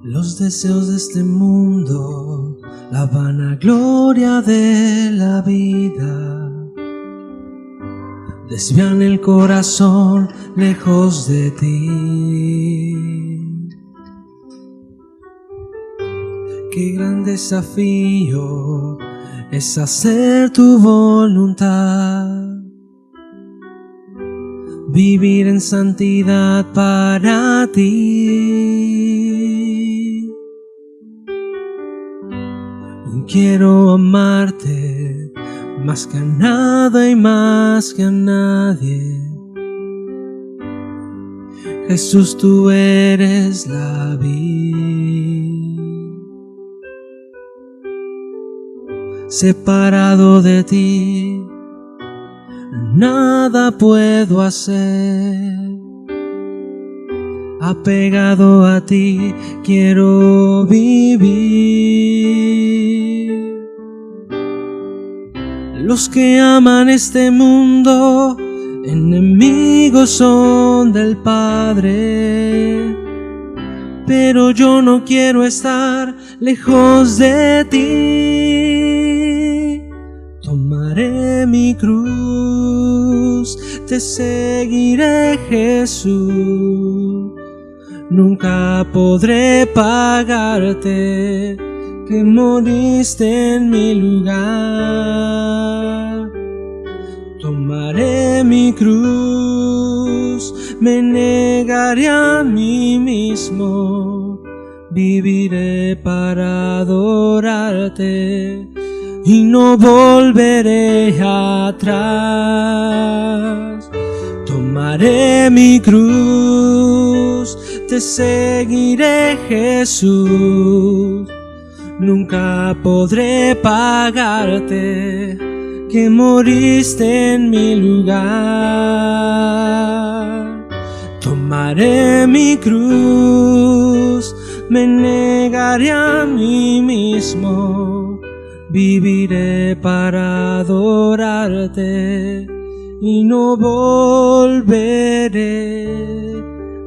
Los deseos de este mundo, la vanagloria de la vida, desvían el corazón lejos de ti. Qué gran desafío es hacer tu voluntad, vivir en santidad para ti. Quiero amarte más que a nada y más que a nadie. Jesús, tú eres la vida. Separado de ti, nada puedo hacer. Apegado a ti, quiero vivir. Los que aman este mundo, enemigos son del Padre. Pero yo no quiero estar lejos de ti. Tomaré mi cruz, te seguiré, Jesús. Nunca podré pagarte, que moriste en mi lugar. Tomaré mi cruz, me negaré a mí mismo, viviré para adorarte y no volveré atrás. Tomaré mi cruz, te seguiré, Jesús. Nunca podré pagarte, que moriste en mi lugar. Tomaré mi cruz, me negaré a mí mismo, viviré para adorarte y no volveré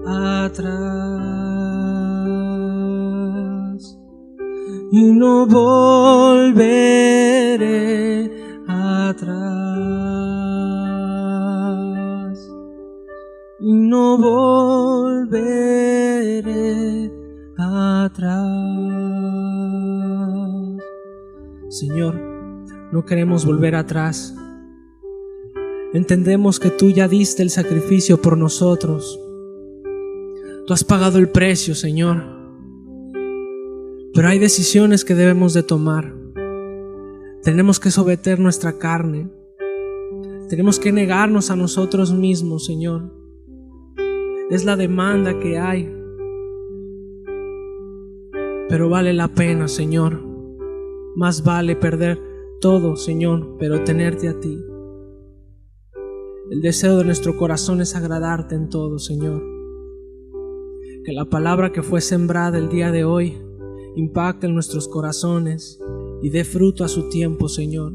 atrás. Y no volveré atrás. Y no volveré atrás. Señor, no queremos volver atrás. Entendemos que tú ya diste el sacrificio por nosotros. Tú has pagado el precio, Señor. Pero hay decisiones que debemos de tomar. Tenemos que someter nuestra carne. Tenemos que negarnos a nosotros mismos, Señor. Es la demanda que hay. Pero vale la pena, Señor. Más vale perder todo, Señor, pero tenerte a ti. El deseo de nuestro corazón es agradarte en todo, Señor. Que la palabra que fue sembrada el día de hoy impacte en nuestros corazones y dé fruto a su tiempo, Señor.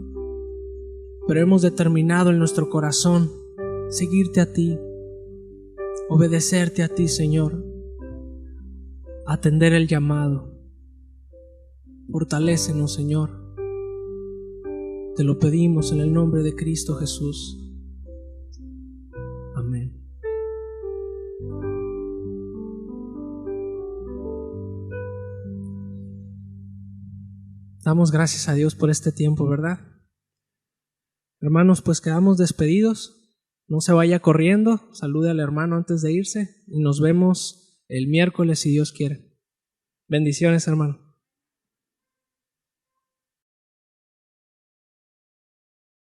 Pero hemos determinado en nuestro corazón seguirte a ti, obedecerte a ti, Señor, atender el llamado. Fortalécenos, Señor. Te lo pedimos en el nombre de Cristo Jesús. Amén. Damos gracias a Dios por este tiempo, ¿verdad? Hermanos, pues quedamos despedidos. No se vaya corriendo. Salude al hermano antes de irse y nos vemos el miércoles si Dios quiere. Bendiciones, hermano.